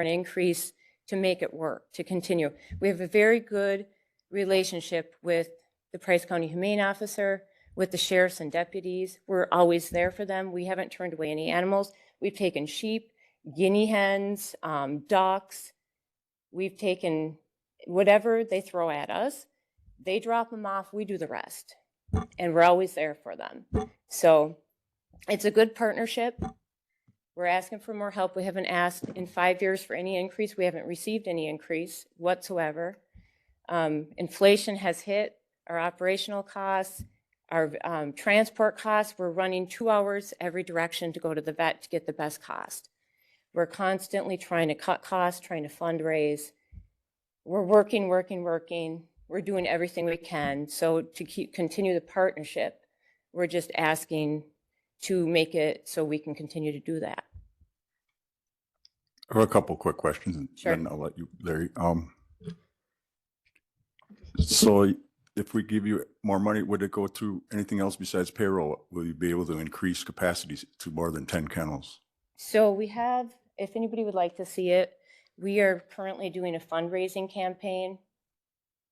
Speaker 9: increase to make it work, to continue. We have a very good relationship with the Price County Humane Officer, with the sheriffs and deputies. We're always there for them. We haven't turned away any animals. We've taken sheep, guinea hens, ducks. We've taken whatever they throw at us. They drop them off, we do the rest. And we're always there for them. So it's a good partnership. We're asking for more help. We haven't asked in 5 years for any increase. We haven't received any increase whatsoever. Inflation has hit our operational costs, our transport costs. We're running 2 hours every direction to go to the vet to get the best cost. We're constantly trying to cut costs, trying to fundraise. We're working. We're doing everything we can. So to continue the partnership, we're just asking to make it so we can continue to do that.
Speaker 2: I have a couple quick questions and
Speaker 9: Sure.
Speaker 2: then I'll let you, Larry. So if we give you more money, would it go through anything else besides payroll? Will you be able to increase capacities to more than 10 kennels?
Speaker 9: So we have, if anybody would like to see it, we are currently doing a fundraising campaign.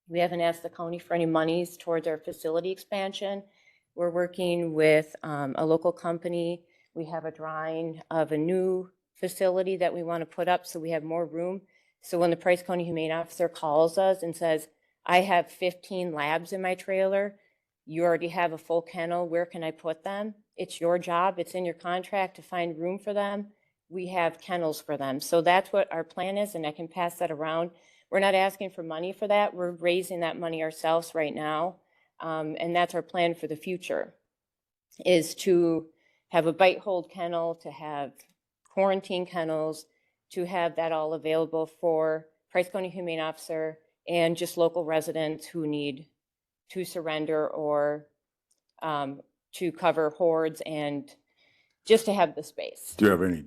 Speaker 9: We haven't asked the county for any monies towards our facility expansion. We're working with a local company. We have a drawing of a new facility that we want to put up so we have more room. So when the Price County Humane Officer calls us and says, I have 15 labs in my trailer, you already have a full kennel, where can I put them? It's your job, it's in your contract to find room for them. We have kennels for them. So that's what our plan is, and I can pass that around. We're not asking for money for that. We're raising that money ourselves right now. And that's our plan for the future, is to have a bite hold kennel, to have quarantine kennels, to have that all available for Price County Humane Officer and just local residents who need to surrender or to cover hordes and just to have the space.
Speaker 2: Do you have any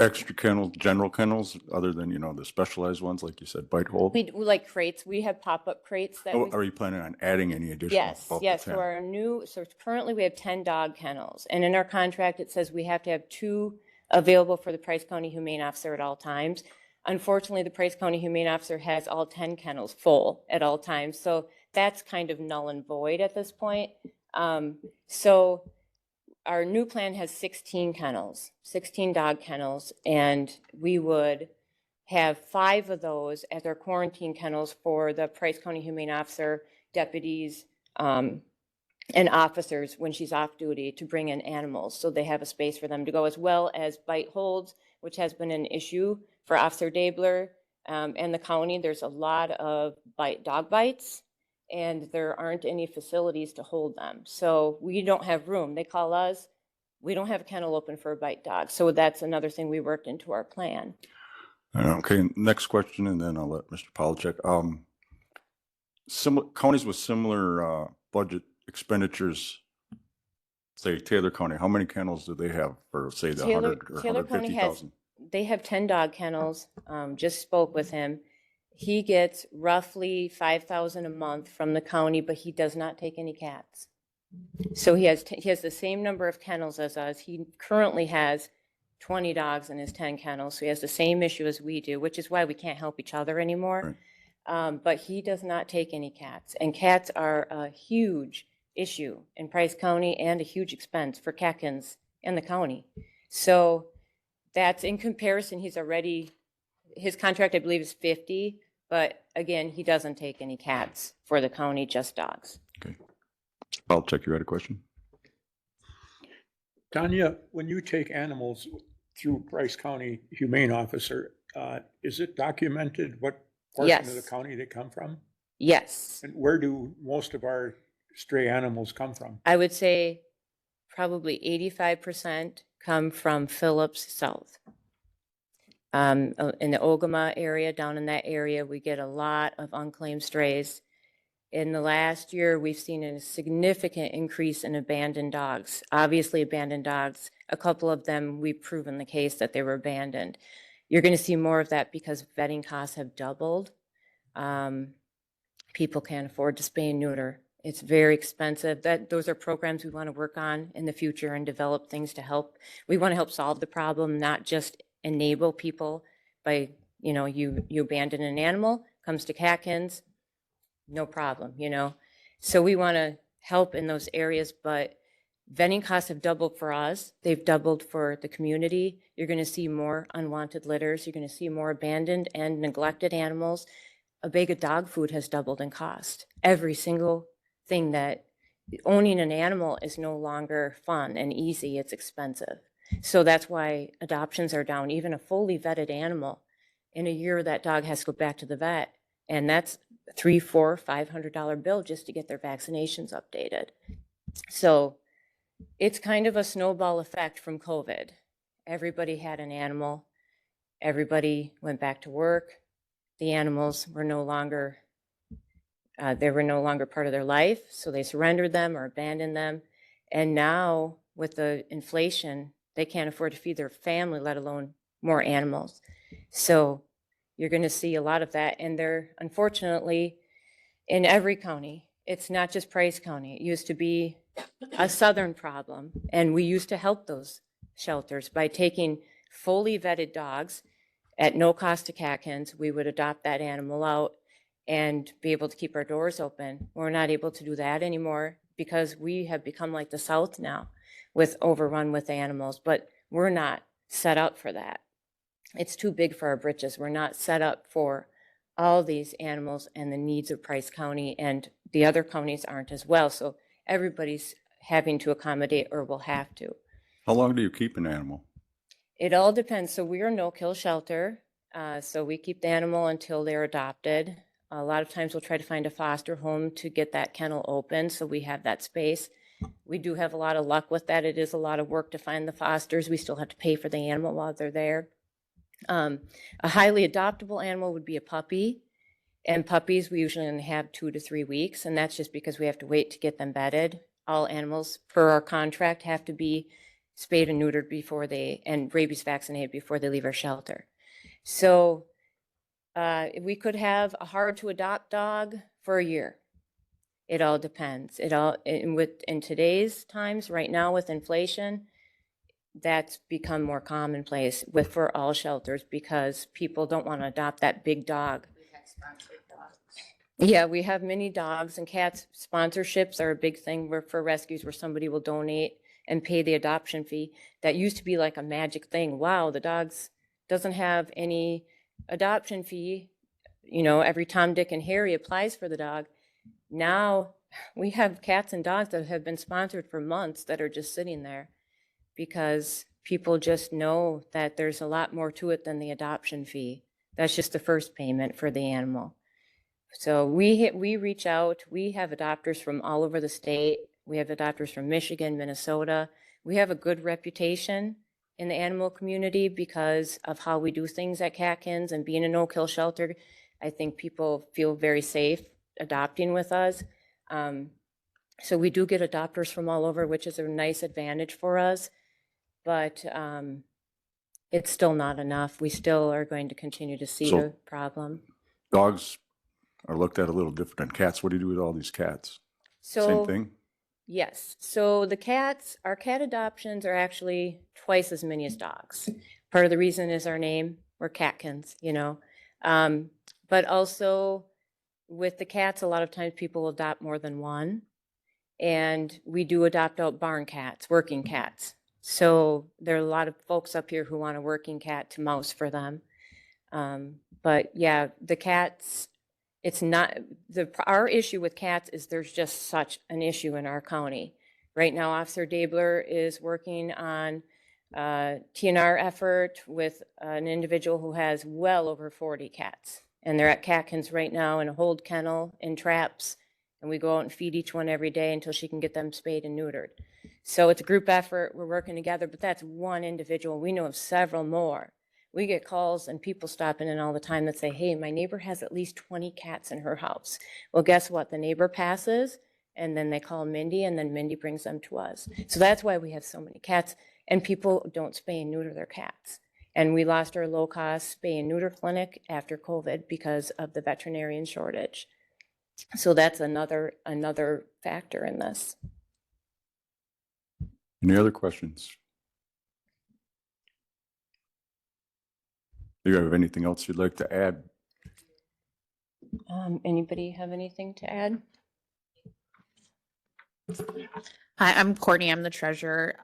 Speaker 2: extra kennels, general kennels, other than, the specialized ones, like you said, bite hold?
Speaker 9: We like crates. We have pop-up crates that we.
Speaker 2: Are you planning on adding any additional?
Speaker 9: Yes,
Speaker 2: above the
Speaker 9: yes.
Speaker 2: 10?
Speaker 9: So currently we have 10 dog kennels. And in our contract, it says we have to have 2 available for the Price County Humane Officer at all times. Unfortunately, the Price County Humane Officer has all 10 kennels full at all times. So that's kind of null and void at this point. So our new plan has 16 kennels, 16 dog kennels, and we would have 5 of those as our quarantine kennels for the Price County Humane Officer, deputies, and officers when she's off duty to bring in animals. So they have a space for them to go, as well as bite holds, which has been an issue for Officer Dabler and the county. There's a lot of dog bites, and there aren't any facilities to hold them. So we don't have room. They call us, we don't have a kennel open for a bite dog. So that's another thing we worked into our plan.
Speaker 2: Okay, next question, and then I'll let Mr. Polachek. Counties with similar budget expenditures, say Taylor County, how many kennels do they have for, say, the 100 or
Speaker 9: Taylor County
Speaker 2: 150,000?
Speaker 9: They have 10 dog kennels. Just spoke with him. He gets roughly $5,000 a month from the county, but he does not take any cats. So he has the same number of kennels as us. He currently has 20 dogs in his 10 kennels, so he has the same issue as we do, which is why we can't help each other anymore.
Speaker 2: Right.
Speaker 9: But he does not take any cats, and cats are a huge issue in Price County and a huge expense for Catkins and the county. So that's in comparison, his contract, I believe, is 50, but again, he doesn't take any cats for the county, just dogs.
Speaker 2: Okay. Polachek, you had a question?
Speaker 11: Tanya, when you take animals through Price County Humane Officer, is it documented what portion of the
Speaker 9: Yes.
Speaker 11: county they come from?
Speaker 9: Yes,
Speaker 11: And where do most of our stray animals come from?
Speaker 9: I would say probably 85% come from Phillips South. In the Ogama area, down in that area, we get a lot of unclaimed strays. In the last year, we've seen a significant increase in abandoned dogs. Obviously, abandoned dogs, a couple of them, we've proven the case that they were abandoned. You're going to see more of that because vetting costs have doubled. People can't afford to spay and neuter. It's very expensive. Those are programs we want to work on in the future and develop things to help. We want to help solve the problem, not just enable people by, you abandon an animal, comes to Catkins, no problem, So we want to help in those areas, but Vetting costs have doubled for us. They've doubled for the community. You're going to see more unwanted litters. You're going to see more abandoned and neglected animals. A bag of dog food has doubled in cost. Every single thing that owning an animal is no longer fun and easy. It's expensive. So that's why adoptions are down. Even a fully vetted animal, in a year that dog has to go back to the vet, and that's $300, $400, $500 bill just to get their vaccinations updated. So it's kind of a snowball effect from COVID. Everybody had an animal. Everybody went back to work. The animals were no longer, they were no longer part of their life. So they surrendered them or abandoned them. And now with the inflation, they can't afford to feed their family, let alone more animals. So you're going to see a lot of that. And they're, unfortunately, in every county. It's not just Price County. It used to be a southern problem. And we used to help those shelters by taking fully vetted dogs at no cost to Catkins. We would adopt that animal out and be able to keep our doors open. We're not able to do that anymore because we have become like the South now, with overrun with animals, but we're not set up for that. It's too big for our britches. We're not set up for all these animals and the needs of Price County, and the other counties aren't as well. So everybody's having to accommodate or will have to.
Speaker 2: How long do you keep an animal?
Speaker 9: It all depends. So we are no-kill shelter. So we keep the animal until they're adopted. A lot of times we'll try to find a foster home to get that kennel open so we have that space. We do have a lot of luck with that. It is a lot of work to find the fosters. We still have to pay for the animal while they're there. A highly adoptable animal would be a puppy. And puppies, we usually only have 2 to 3 weeks. And that's just because we have to wait to get them bedded. All animals, per our contract, have to be spayed and neutered before and rabies vaccinated before they leave our shelter. So we could have a hard to adopt dog for a year. It all depends. In today's times, right now with inflation, that's become more commonplace for all shelters because people don't want to adopt that big dog. Yeah, we have many dogs and cats. Sponsorships are a big thing for rescues where somebody will donate and pay the adoption fee. That used to be like a magic thing. Wow, the dogs doesn't have any adoption fee. You know, every Tom, Dick, and Harry applies for the dog. Now we have cats and dogs that have been sponsored for months that are just sitting there because people just know that there's a lot more to it than the adoption fee. That's just the first payment for the animal. So we reach out. We have adopters from all over the state. We have adopters from Michigan, Minnesota. We have a good reputation in the animal community because of how we do things at Catkins and being a no-kill shelter. I think people feel very safe adopting with us. So we do get adopters from all over, which is a nice advantage for us. But it's still not enough. We still are going to continue to see the problem.
Speaker 2: Dogs are looked at a little different than cats. What do you do with all these cats?
Speaker 9: So,
Speaker 2: Same thing?
Speaker 9: Yes. So the cats, our cat adoptions are actually twice as many as dogs. Part of the reason is our name. We're Catkins, you know. But also with the cats, a lot of times people adopt more than one. And we do adopt out barn cats, working cats. So there are a lot of folks up here who want a working cat to mouse for them. But yeah, the cats, it's not, our issue with cats is there's just such an issue in our county. Right now, Officer Dabler is working on a TNR effort with an individual who has well over 40 cats. And they're at Catkins right now in a hold kennel in traps. And we go out and feed each one every day until she can get them spayed and neutered. So it's a group effort. We're working together, but that's one individual. We know of several more. We get calls and people stopping in all the time that say, hey, my neighbor has at least 20 cats in her house. Well, guess what? The neighbor passes and then they call Mindy and then Mindy brings them to us. So that's why we have so many cats, and people don't spay and neuter their cats. And we lost our low-cost spay and neuter clinic after COVID because of the veterinarian shortage. So that's another factor in this.
Speaker 2: Any other questions? Do you have anything else you'd like to add?
Speaker 9: Anybody have anything to add?
Speaker 12: Hi, I'm Courtney. I'm the treasurer.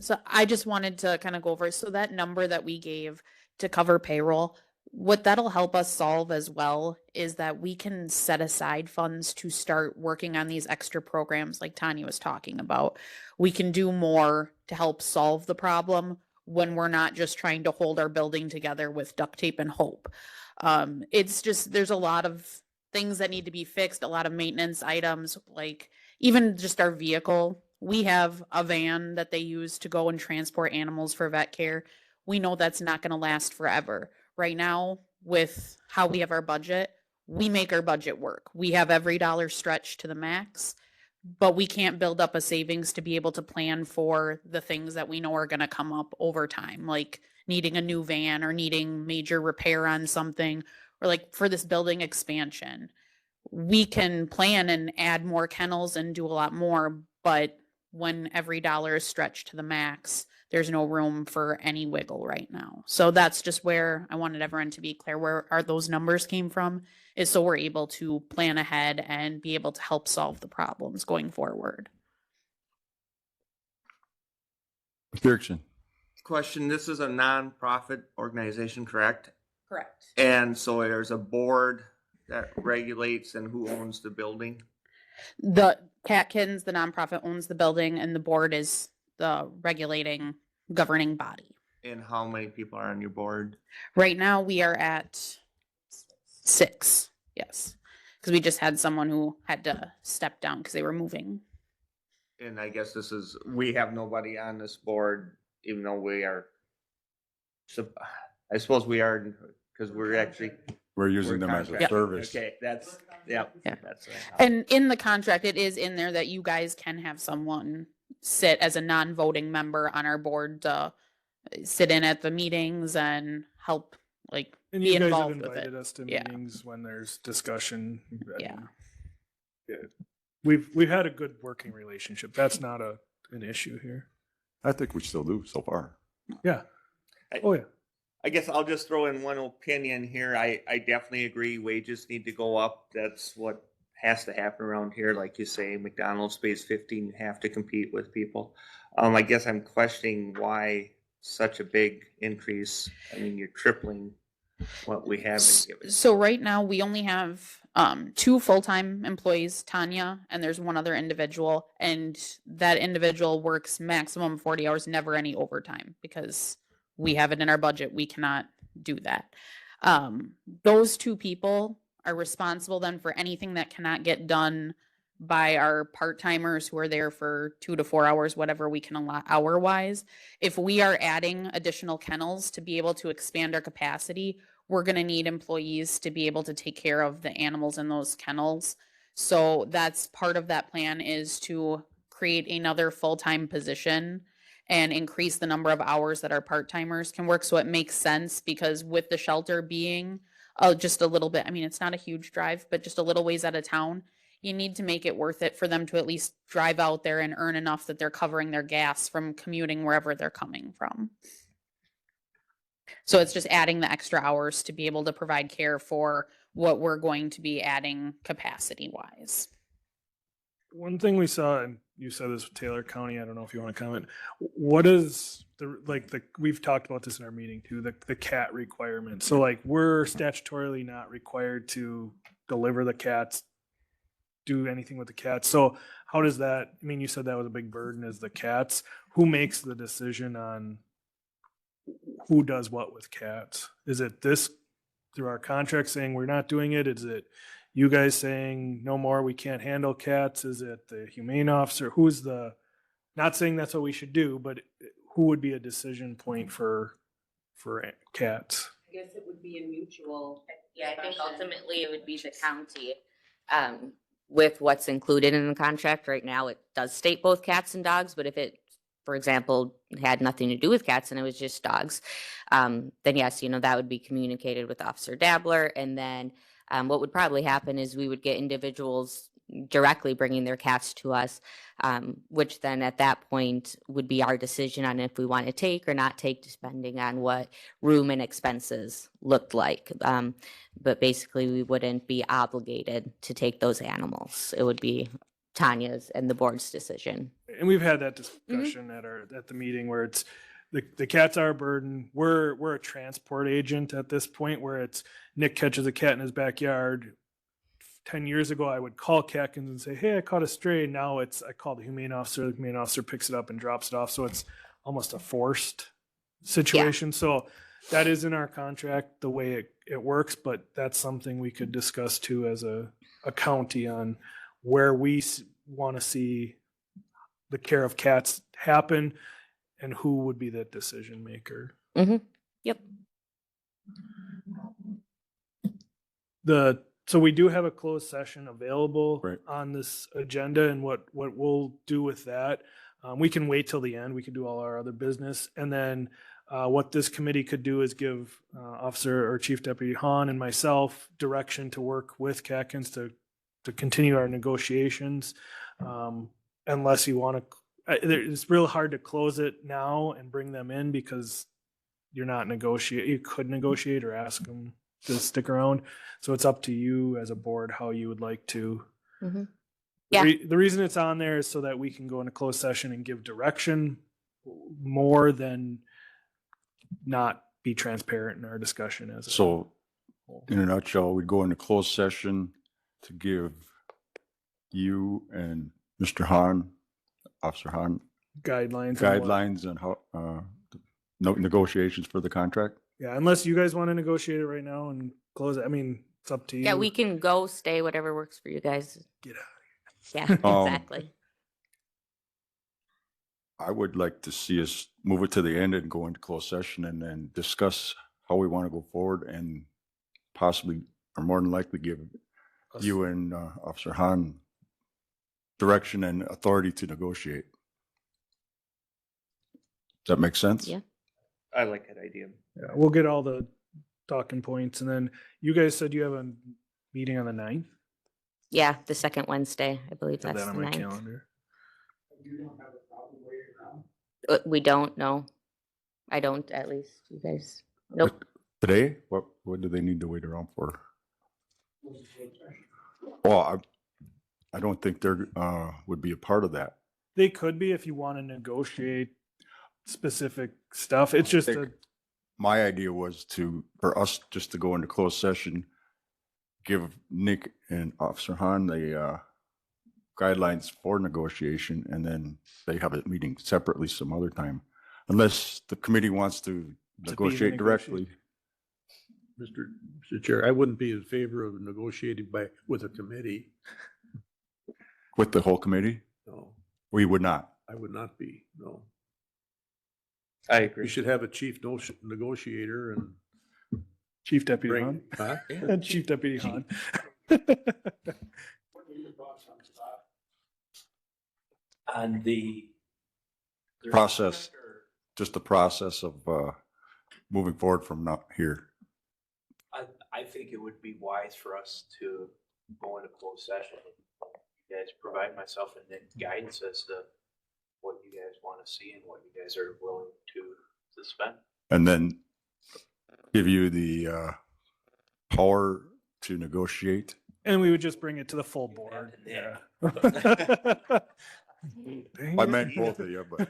Speaker 12: So I just wanted to kind of go over, so that number that we gave to cover payroll, what that'll help us solve as well is that we can set aside funds to start working on these extra programs like Tanya was talking about. We can do more to help solve the problem when we're not just trying to hold our building together with duct tape and hope. It's just, there's a lot of things that need to be fixed, a lot of maintenance items, like even just our vehicle. We have a van that they use to go and transport animals for vet care. We know that's not going to last forever. Right now, with how we have our budget, we make our budget work. We have every dollar stretched to the max, but we can't build up a savings to be able to plan for the things that we know are going to come up over time, like needing a new van or needing major repair on something, or like for this building expansion. We can plan and add more kennels and do a lot more, but when every dollar is stretched to the max, there's no room for any wiggle right now. So that's just where I wanted everyone to be clear where are those numbers came from, is so we're able to plan ahead and be able to help solve the problems going forward.
Speaker 2: Dirksen.
Speaker 10: Question, this is a nonprofit organization, correct?
Speaker 12: Correct.
Speaker 10: And so there's a board that regulates and who owns the building?
Speaker 12: The Catkins, the nonprofit, owns the building, and the board is the regulating governing body.
Speaker 10: And how many people are on your board?
Speaker 12: Right now, we are at 6. Yes, because we just had someone who had to step down because they were moving.
Speaker 10: And I guess we have nobody on this board, even though we are, I suppose we are, because
Speaker 2: We're using them as a
Speaker 10: contract.
Speaker 2: service.
Speaker 10: Okay, that's, yeah.
Speaker 12: Yeah.
Speaker 10: That's right.
Speaker 12: And in the contract, it is in there that you guys can have someone sit as a non-voting member on our board to sit in at the meetings and help, like,
Speaker 1: And
Speaker 12: be
Speaker 1: you guys have
Speaker 12: involved with
Speaker 1: invited
Speaker 12: it.
Speaker 1: us to
Speaker 12: Yeah.
Speaker 1: meetings when there's discussion.
Speaker 12: Yeah.
Speaker 1: Yeah. We've had a good working relationship. That's not an issue here.
Speaker 2: I think we still do so far.
Speaker 1: Yeah. Oh, yeah.
Speaker 10: I guess I'll just throw in one opinion here. I definitely agree wages need to go up. That's what has to happen around here. Like you say, McDonald's pays 15, you have to compete with people. I guess I'm questioning why such a big increase. I mean, you're tripling what we have been given.
Speaker 12: So right now, we only have 2 full-time employees, Tanya, and there's one other individual, and that individual works maximum 40 hours, never any overtime, because we have it in our budget. We cannot do that. Those 2 people are responsible then for anything that cannot get done by our part-timers who are there for 2 to 4 hours, whatever we can allot hour-wise. If we are adding additional kennels to be able to expand our capacity, we're going to need employees to be able to take care of the animals in those kennels. So that's part of that plan, is to create another full-time position and increase the number of hours that our part-timers can work. So it makes sense, because with the shelter being just a little bit, I mean, it's not a huge drive, but just a little ways out of town, you need to make it worth it for them to at least drive out there and earn enough that they're covering their gas from commuting wherever they're coming from. So it's just adding the extra hours to be able to provide care for what we're going to be adding capacity wise.
Speaker 1: One thing we saw, and you said this with Taylor County, I don't know if you want to comment. What is we've talked about this in our meeting too, the cat requirement. So like, we're statutorily not required to deliver the cats, do anything with the cats. So how does that, I mean, you said that was a big burden, is the cats. Who makes the decision on who does what with cats? Is it this through our contract saying we're not doing it? Is it you guys saying no more, we can't handle cats? Is it the humane officer? Who's not saying that's what we should do, but who would be a decision point for cats?
Speaker 8: I guess it would be a mutual. Yeah, I think ultimately it would be the county. With what's included in the contract right now, it does state both cats and dogs, but if it, for example, had nothing to do with cats and it was just dogs, then yes, that would be communicated with Officer Dabbler. And then what would probably happen is we would get individuals directly bringing their cats to us, which then at that point would be our decision on if we want to take or not take, depending on what room and expenses looked like. But basically, we wouldn't be obligated to take those animals. It would be Tanya's and the board's decision.
Speaker 1: And we've had that discussion at the meeting where it's the cat's our burden. We're a transport agent at this point where it's Nick catches a cat in his backyard. 10 years ago, I would call Catkins and say, "Hey, I caught a stray." Now I call the humane officer. The humane officer picks it up and drops it off. So it's almost a forced situation. So that is in our contract, the way it works, but that's something we could discuss too as a county on where we want to see the care of cats happen and who would be the decision maker.
Speaker 8: Mm-hmm. Yep.
Speaker 1: So we do have a closed session available
Speaker 2: Right.
Speaker 1: on this agenda, and what we'll do with that, we can wait till the end. We can do all our other business, and then what this committee could do is give Officer or Chief Deputy Hahn and myself direction to work with Catkins to continue our negotiations. Unless you want to, it's real hard to close it now and bring them in because you're not negotiate. You could negotiate or ask them to stick around. So it's up to you as a board how you would like to.
Speaker 8: Mm-hmm. Yeah.
Speaker 1: The reason it's on there is so that we can go into closed session and give direction more than not be transparent in our discussion as a
Speaker 2: So
Speaker 1: whole.
Speaker 2: in a nutshell, we'd go into closed session to give you and Mr. Hahn, Officer Hahn,
Speaker 1: guidelines. on what-
Speaker 2: guidelines on how, negotiations for the contract.
Speaker 1: Yeah, unless you guys want to negotiate it right now and close it. I mean, it's up to you.
Speaker 8: Yeah, we can go, stay, whatever works for you guys.
Speaker 1: Get out.
Speaker 8: Yeah, exactly.
Speaker 2: I would like to see us move it to the end and go into closed session and then discuss how we want to go forward and possibly, or more than likely, give you and Officer Hahn direction and authority to negotiate. Does that make sense?
Speaker 8: Yeah.
Speaker 10: I like that idea.
Speaker 1: Yeah, we'll get all the talking points, and then you guys said you have a meeting on the 9th.
Speaker 8: Yeah, the second Wednesday, I believe
Speaker 1: Put
Speaker 8: that's
Speaker 1: that
Speaker 8: the
Speaker 1: on my
Speaker 8: 9th.
Speaker 1: calendar.
Speaker 8: We don't know. I don't, at least. You guys. Nope.
Speaker 2: Today, what do they need to wait around for? Well, I don't think they're, would be a part of that.
Speaker 1: They could be if you want to negotiate specific stuff. It's just
Speaker 2: think- My idea was for us just to go into closed session, give Nick and Officer Hahn the guidelines for negotiation, and then they have a meeting separately some other time. Unless the committee wants to
Speaker 1: be the
Speaker 2: negotiate directly.
Speaker 5: Mr. Chair, I wouldn't be in favor of negotiating with a committee.
Speaker 2: With the whole committee?
Speaker 5: No,
Speaker 2: We would not.
Speaker 5: I would not be, no.
Speaker 10: I
Speaker 5: We
Speaker 10: agree.
Speaker 5: should have a chief negotiator and
Speaker 1: Chief Deputy
Speaker 5: bring.
Speaker 1: Hahn.
Speaker 5: Huh?
Speaker 1: Chief Deputy Hahn.
Speaker 13: On the
Speaker 2: Process. Just the process of moving forward from not here.
Speaker 13: I think it would be wise for us to go into closed session. You guys provide myself and then guidance as to what you guys want to see and what you guys are willing to spend.
Speaker 2: And then give you the power to negotiate.
Speaker 1: And we would just bring it to the full board.
Speaker 13: Yeah.
Speaker 1: Yeah.
Speaker 2: I meant both of you, but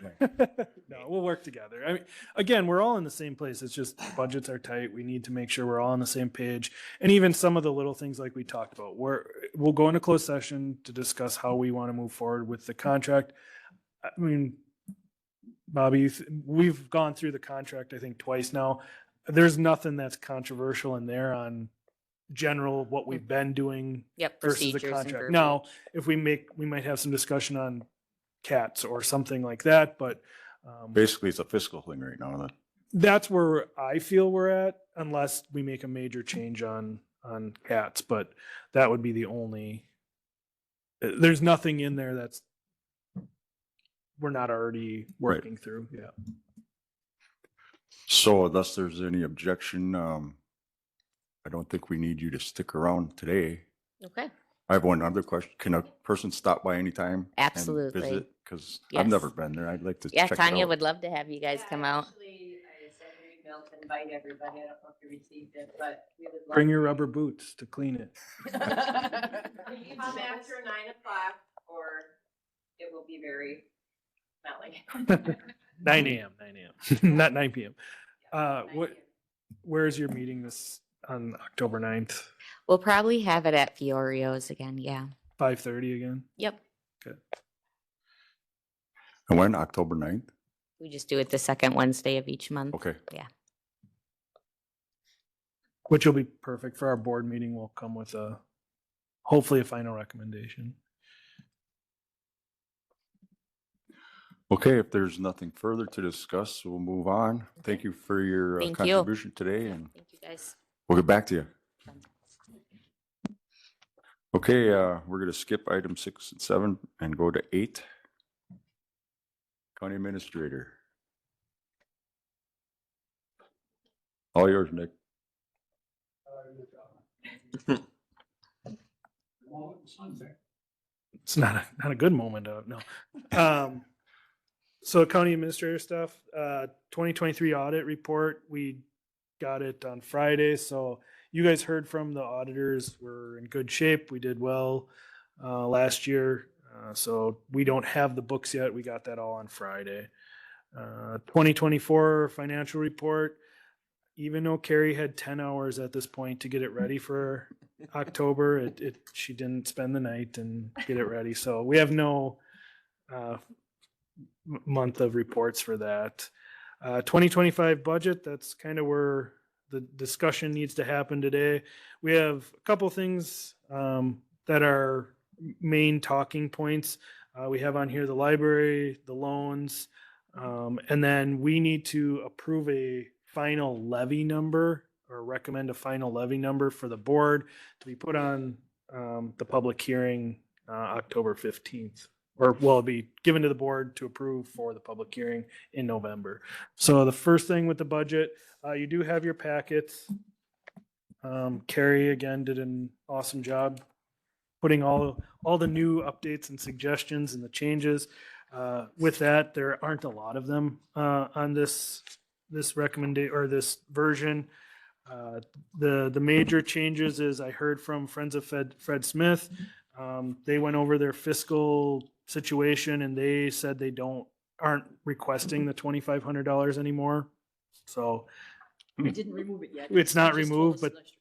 Speaker 1: No, we'll work together. I mean, again, we're all in the same place. It's just budgets are tight. We need to make sure we're all on the same page. And even some of the little things like we talked about, we'll go into closed session to discuss how we want to move forward with the contract. I mean, Bobby, we've gone through the contract, I think, twice now. There's nothing that's controversial in there on general what we've been doing
Speaker 8: Yep,
Speaker 1: versus the
Speaker 8: procedures and
Speaker 1: contract. Now,
Speaker 8: verbiage.
Speaker 1: if we might have some discussion on cats or something like that, but
Speaker 2: basically it's a fiscal thing right now.
Speaker 1: that's where I feel we're at, unless we make a major change on cats. But that would be the only. There's nothing in there that's we're not already working through. Yeah.
Speaker 2: So unless there's any objection, I don't think we need you to stick around today.
Speaker 8: Okay.
Speaker 2: I have one other question. Can a person stop by anytime?
Speaker 8: Absolutely.
Speaker 2: Because
Speaker 8: Yes.
Speaker 2: I've never been there. I'd like to
Speaker 8: Yeah,
Speaker 2: check it
Speaker 8: Tanya
Speaker 2: out.
Speaker 8: would love to have you guys come out.
Speaker 14: Actually, I sent an email to invite everybody. I don't know if you received it, but we would love.
Speaker 1: Bring your rubber boots to clean it.
Speaker 14: You can come after 9 o'clock or will be very smelly.
Speaker 1: 9 a.m., not 9 p.m.
Speaker 14: Yeah,
Speaker 1: What, where's your meeting this on October 9th?
Speaker 8: We'll probably have it at Fiorio's again. Yeah.
Speaker 1: 5:30 again?
Speaker 8: Yep.
Speaker 1: Okay.
Speaker 2: And when? October 9th?
Speaker 8: We just do it the second Wednesday of each month.
Speaker 2: Okay.
Speaker 8: Yeah.
Speaker 1: Which will be perfect for our board meeting. We'll come with hopefully a final recommendation.
Speaker 2: Okay, if there's nothing further to discuss, we'll move on. Thank you for your
Speaker 8: Thank you.
Speaker 2: contribution today, and
Speaker 8: Thank you, guys.
Speaker 2: we'll get back to you. Okay, we're going to skip item 6 and 7 and go to 8. County Administrator. All yours, Nick.
Speaker 1: It's not a good moment. No. So county administrator stuff, 2023 audit report, we got it on Friday. So you guys heard from the auditors. We're in good shape. We did well last year. So we don't have the books yet. We got that all on Friday. 2024 financial report, even though Carrie had 10 hours at this point to get it ready for October, she didn't spend the night and get it ready. So we have no month of reports for that. 2025 budget, that's kind of where the discussion needs to happen today. We have a couple things that are main talking points. We have on here the library, the loans, and then we need to approve a final levy number or recommend a final levy number for the board to be put on the public hearing October 15th. Or will be given to the board to approve for the public hearing in November. So the first thing with the budget, you do have your packets. Carrie again did an awesome job putting all the new updates and suggestions and the changes. With that, there aren't a lot of them on this recommendation or this version. The major changes is I heard from Friends of Fred Smith. They went over their fiscal situation and they said they aren't requesting the $2,500 anymore. So
Speaker 14: We didn't remove it yet.
Speaker 1: it's not
Speaker 14: They just told
Speaker 1: removed,
Speaker 14: us
Speaker 1: but
Speaker 14: yesterday.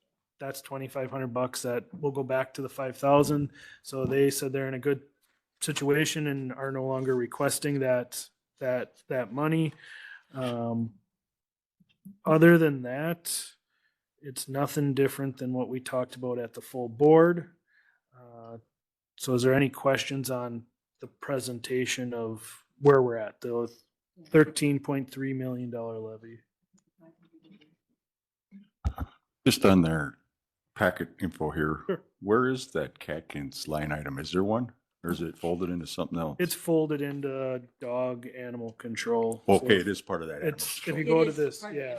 Speaker 1: that's $2,500 that will go back to the 5,000. So they said they're in a good situation and are no longer requesting that money. Other than that, it's nothing different than what we talked about at the full board. So is there any questions on the presentation of where we're at, the $13.3 million levy?
Speaker 2: Just on their packet info here,
Speaker 1: Sure.
Speaker 2: where is that Catkins line item? Is there one? Or is it folded into something else?
Speaker 1: It's folded into dog animal control.
Speaker 2: Okay,
Speaker 1: So
Speaker 2: it is part of that. animal
Speaker 1: It's, if
Speaker 2: control.
Speaker 1: you go
Speaker 14: It
Speaker 1: to
Speaker 14: is
Speaker 1: this,
Speaker 14: part of
Speaker 1: yeah.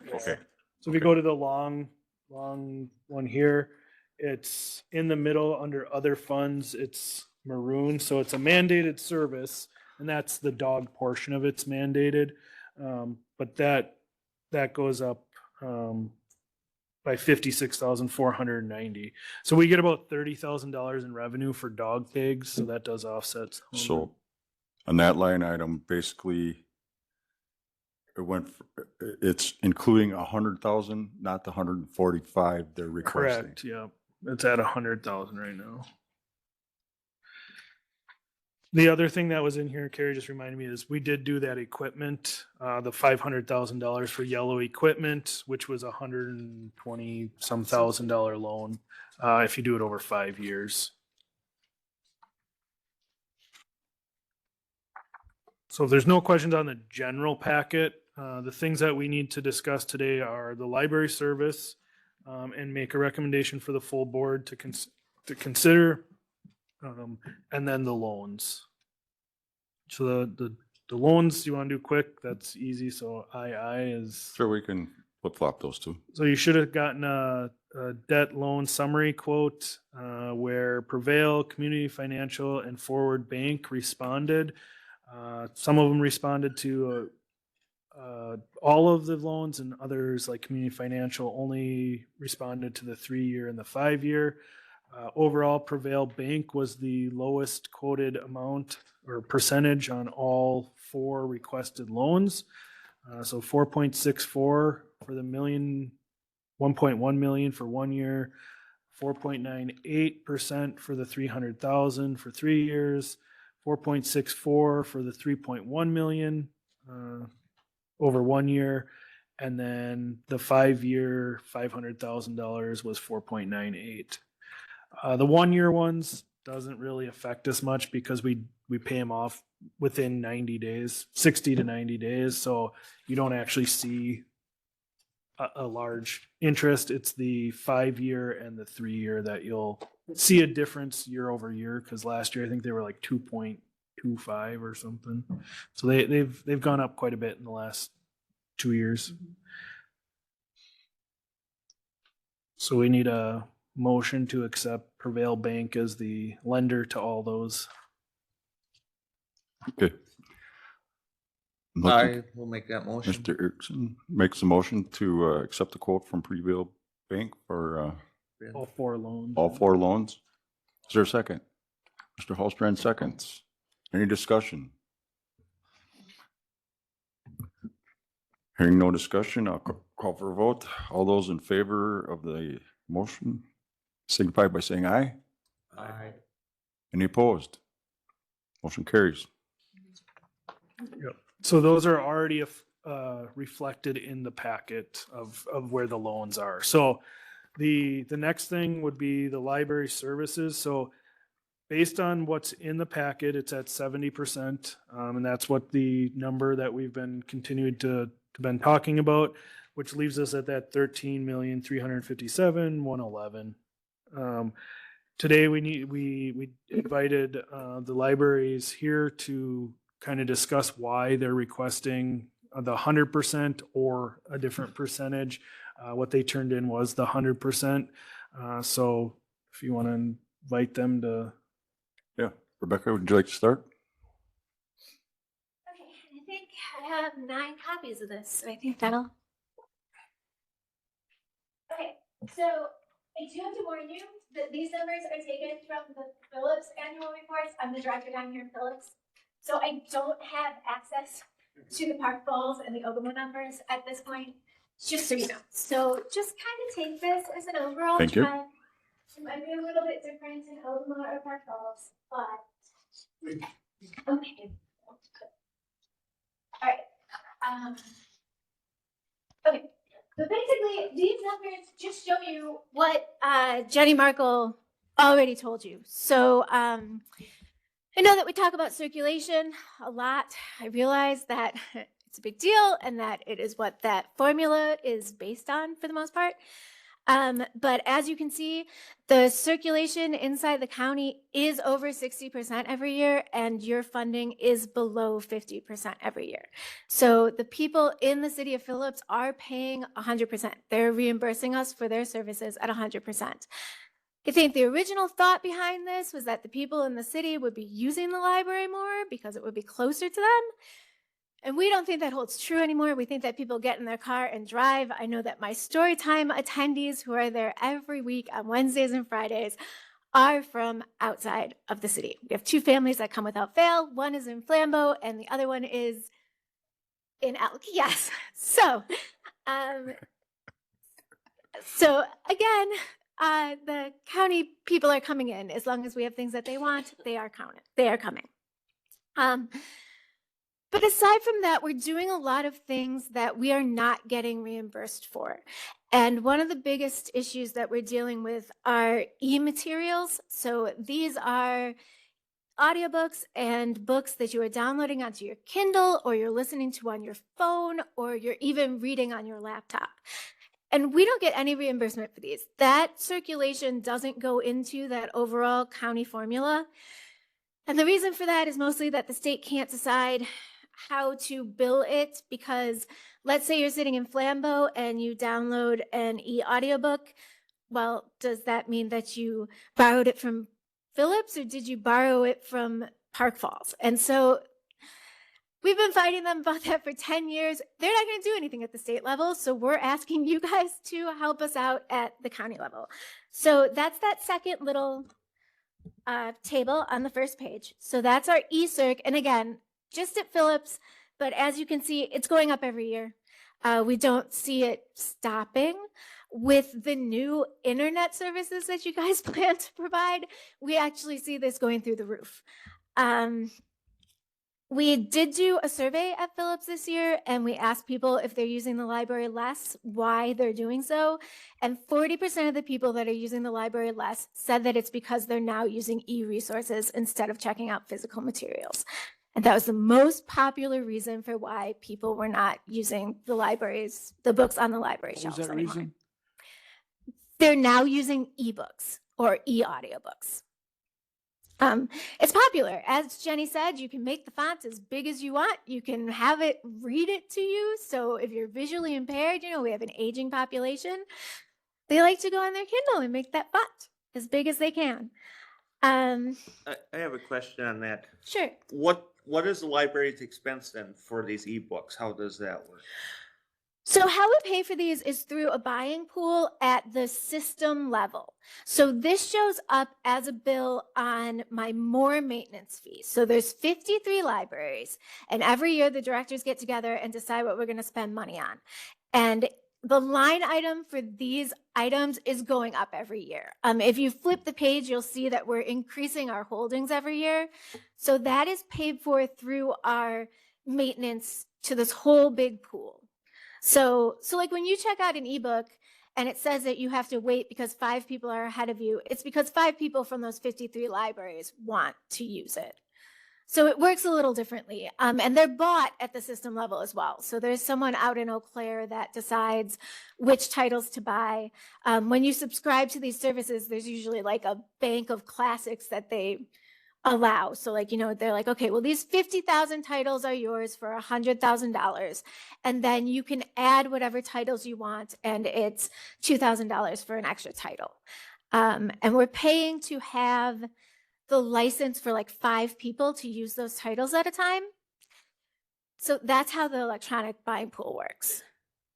Speaker 14: the-
Speaker 2: Okay.
Speaker 1: So if you go to the long one here, it's in the middle under other funds, it's maroon. So it's a mandated service and that's the dog portion of it's mandated. But that goes up by 56,490. So we get about $30,000 in revenue for dog pigs. So that does offset. some of
Speaker 2: So on that line item, basically, it's including 100,000, not the 145 they're
Speaker 1: it.
Speaker 2: requesting.
Speaker 1: Correct. Yeah. It's at 100,000 right now. The other thing that was in here, Carrie just reminded me, is we did do that equipment, the $500,000 for yellow equipment, which was $120 some thousand loan, if you do it over 5 years. So if there's no questions on the general packet, the things that we need to discuss today are the library service, and make a recommendation for the full board to consider, and then the loans. So the loans you want to do quick, that's easy. So II is,
Speaker 2: Sure, we can flip-flop those two.
Speaker 1: so you should have gotten a debt loan summary quote, where Prevail, Community Financial, and Forward Bank responded. Some of them responded to all of the loans, and others like Community Financial only responded to the 3-year and the 5-year. Overall, Prevail Bank was the lowest quoted amount or percentage on all 4 requested loans. So 4.64 for the 1.1 million for 1 year, 4.98% for the 300,000 for 3 years, 4.64 for the 3.1 million over 1 year, and then the 5-year $500,000 was 4.98. The 1 year ones doesn't really affect us much because we pay them off within 90 days, 60 to 90 days. So you don't actually see a large interest. It's the 5-year and the 3-year that you'll see a difference year over year. Because last year I think they were like 2.25 or something. So they've gone up quite a bit in the last 2 years. So we need a motion to accept Prevail Bank as the lender to all those.
Speaker 2: Okay.
Speaker 10: I will make that motion.
Speaker 2: Mr. Erickson makes a motion to accept the quote from Prevail Bank for
Speaker 1: All 4 loans.
Speaker 2: all 4 loans. Is there a second? Mr. Hallstrand seconds. Any discussion? Hearing no discussion, I'll call for a vote. All those in favor of the motion signify by saying aye.
Speaker 10: Aye.
Speaker 2: Any opposed? Motion carries.
Speaker 1: Yep. So those are already reflected in the packet of where the loans are. So the next thing would be the library services. So based on what's in the packet, it's at 70%. And that's what the number that we've been continued to been talking about, which leaves us at that 13,357,111. Today we invited the libraries here to kind of discuss why they're requesting the 100% or a different percentage. What they turned in was the 100%. So if you want to invite them to.
Speaker 2: Yeah. Rebecca, would you like to start?
Speaker 15: Okay, I think I have 9 copies of this, so I think that'll. Okay, so I do have to warn you that these numbers are taken from the Phillips annual reports. I'm the director down here in Phillips. So I don't have access to the Park Falls and the Ogama numbers at this point, just so you know. So just kind of take this as an overall
Speaker 2: Thank you.
Speaker 15: trend. It might be a little bit different in Ogama or Park Falls, but okay. All right. Okay. So basically, these numbers just show you what Jenny Markle already told you. So I know that we talk about circulation a lot. I realize that it's a big deal and that it is what that formula is based on for the most part. But as you can see, the circulation inside the county is over 60% every year, and your funding is below 50% every year. So the people in the city of Phillips are paying 100%. They're reimbursing us for their services at 100%. I think the original thought behind this was that the people in the city would be using the library more because it would be closer to them. And we don't think that holds true anymore. We think that people get in their car and drive. I know that my Storytime attendees who are there every week on Wednesdays and Fridays are from outside of the city. We have 2 families that come without fail. One is in Flambeau and the other one is in Elk. Yes. So again, the county people are coming in. As long as we have things that they want, they are coming. But aside from that, we're doing a lot of things that we are not getting reimbursed for. And one of the biggest issues that we're dealing with are e-materials. So these are audiobooks and books that you are downloading onto your Kindle, or you're listening to on your phone, or you're even reading on your laptop. And we don't get any reimbursement for these. That circulation doesn't go into that overall county formula. And the reason for that is mostly that the state can't decide how to bill it, because let's say you're sitting in Flambeau and you download an e-audiobook. Well, does that mean that you borrowed it from Phillips, or did you borrow it from Park Falls? And so we've been fighting them about that for 10 years. They're not going to do anything at the state level, so we're asking you guys to help us out at the county level. So that's that second little table on the first page. So that's our eCirc. And again, just at Phillips, but as you can see, it's going up every year. We don't see it stopping. With the new internet services that you guys plan to provide, we actually see this going through the roof. We did do a survey at Phillips this year, and we asked people if they're using the library less, why they're doing so. And 40% of the people that are using the library less said that it's because they're now using e-resources instead of checking out physical materials. And that was the most popular reason for why people were not using the books on the library shelves anymore.
Speaker 11: reason?
Speaker 15: They're now using ebooks or e-audiobooks. It's popular. As Jenny said, you can make the font as big as you want. You can have it read it to you. So if you're visually impaired, we have an aging population. They like to go on their Kindle and make that font as big as they can.
Speaker 10: I have a question on that.
Speaker 15: Sure.
Speaker 10: What is the library's expense then for these ebooks? How does that work?
Speaker 15: So how we pay for these is through a buying pool at the system level. So this shows up as a bill on my more maintenance fee. So there's 53 libraries, and every year the directors get together and decide what we're going to spend money on. And the line item for these items is going up every year. If you flip the page, you'll see that we're increasing our holdings every year. So that is paid for through our maintenance to this whole big pool. So like when you check out an ebook and it says that you have to wait because 5 people are ahead of you, it's because 5 people from those 53 libraries want to use it. So it works a little differently. And they're bought at the system level as well. So there's someone out in Eau Claire that decides which titles to buy. When you subscribe to these services, there's usually like a bank of classics that they allow. So they're like, okay, well, these 50,000 titles are yours for $100,000. And then you can add whatever titles you want. And it's $2,000 for an extra title. And we're paying to have the license for like 5 people to use those titles at a time. So that's how the electronic buying pool works.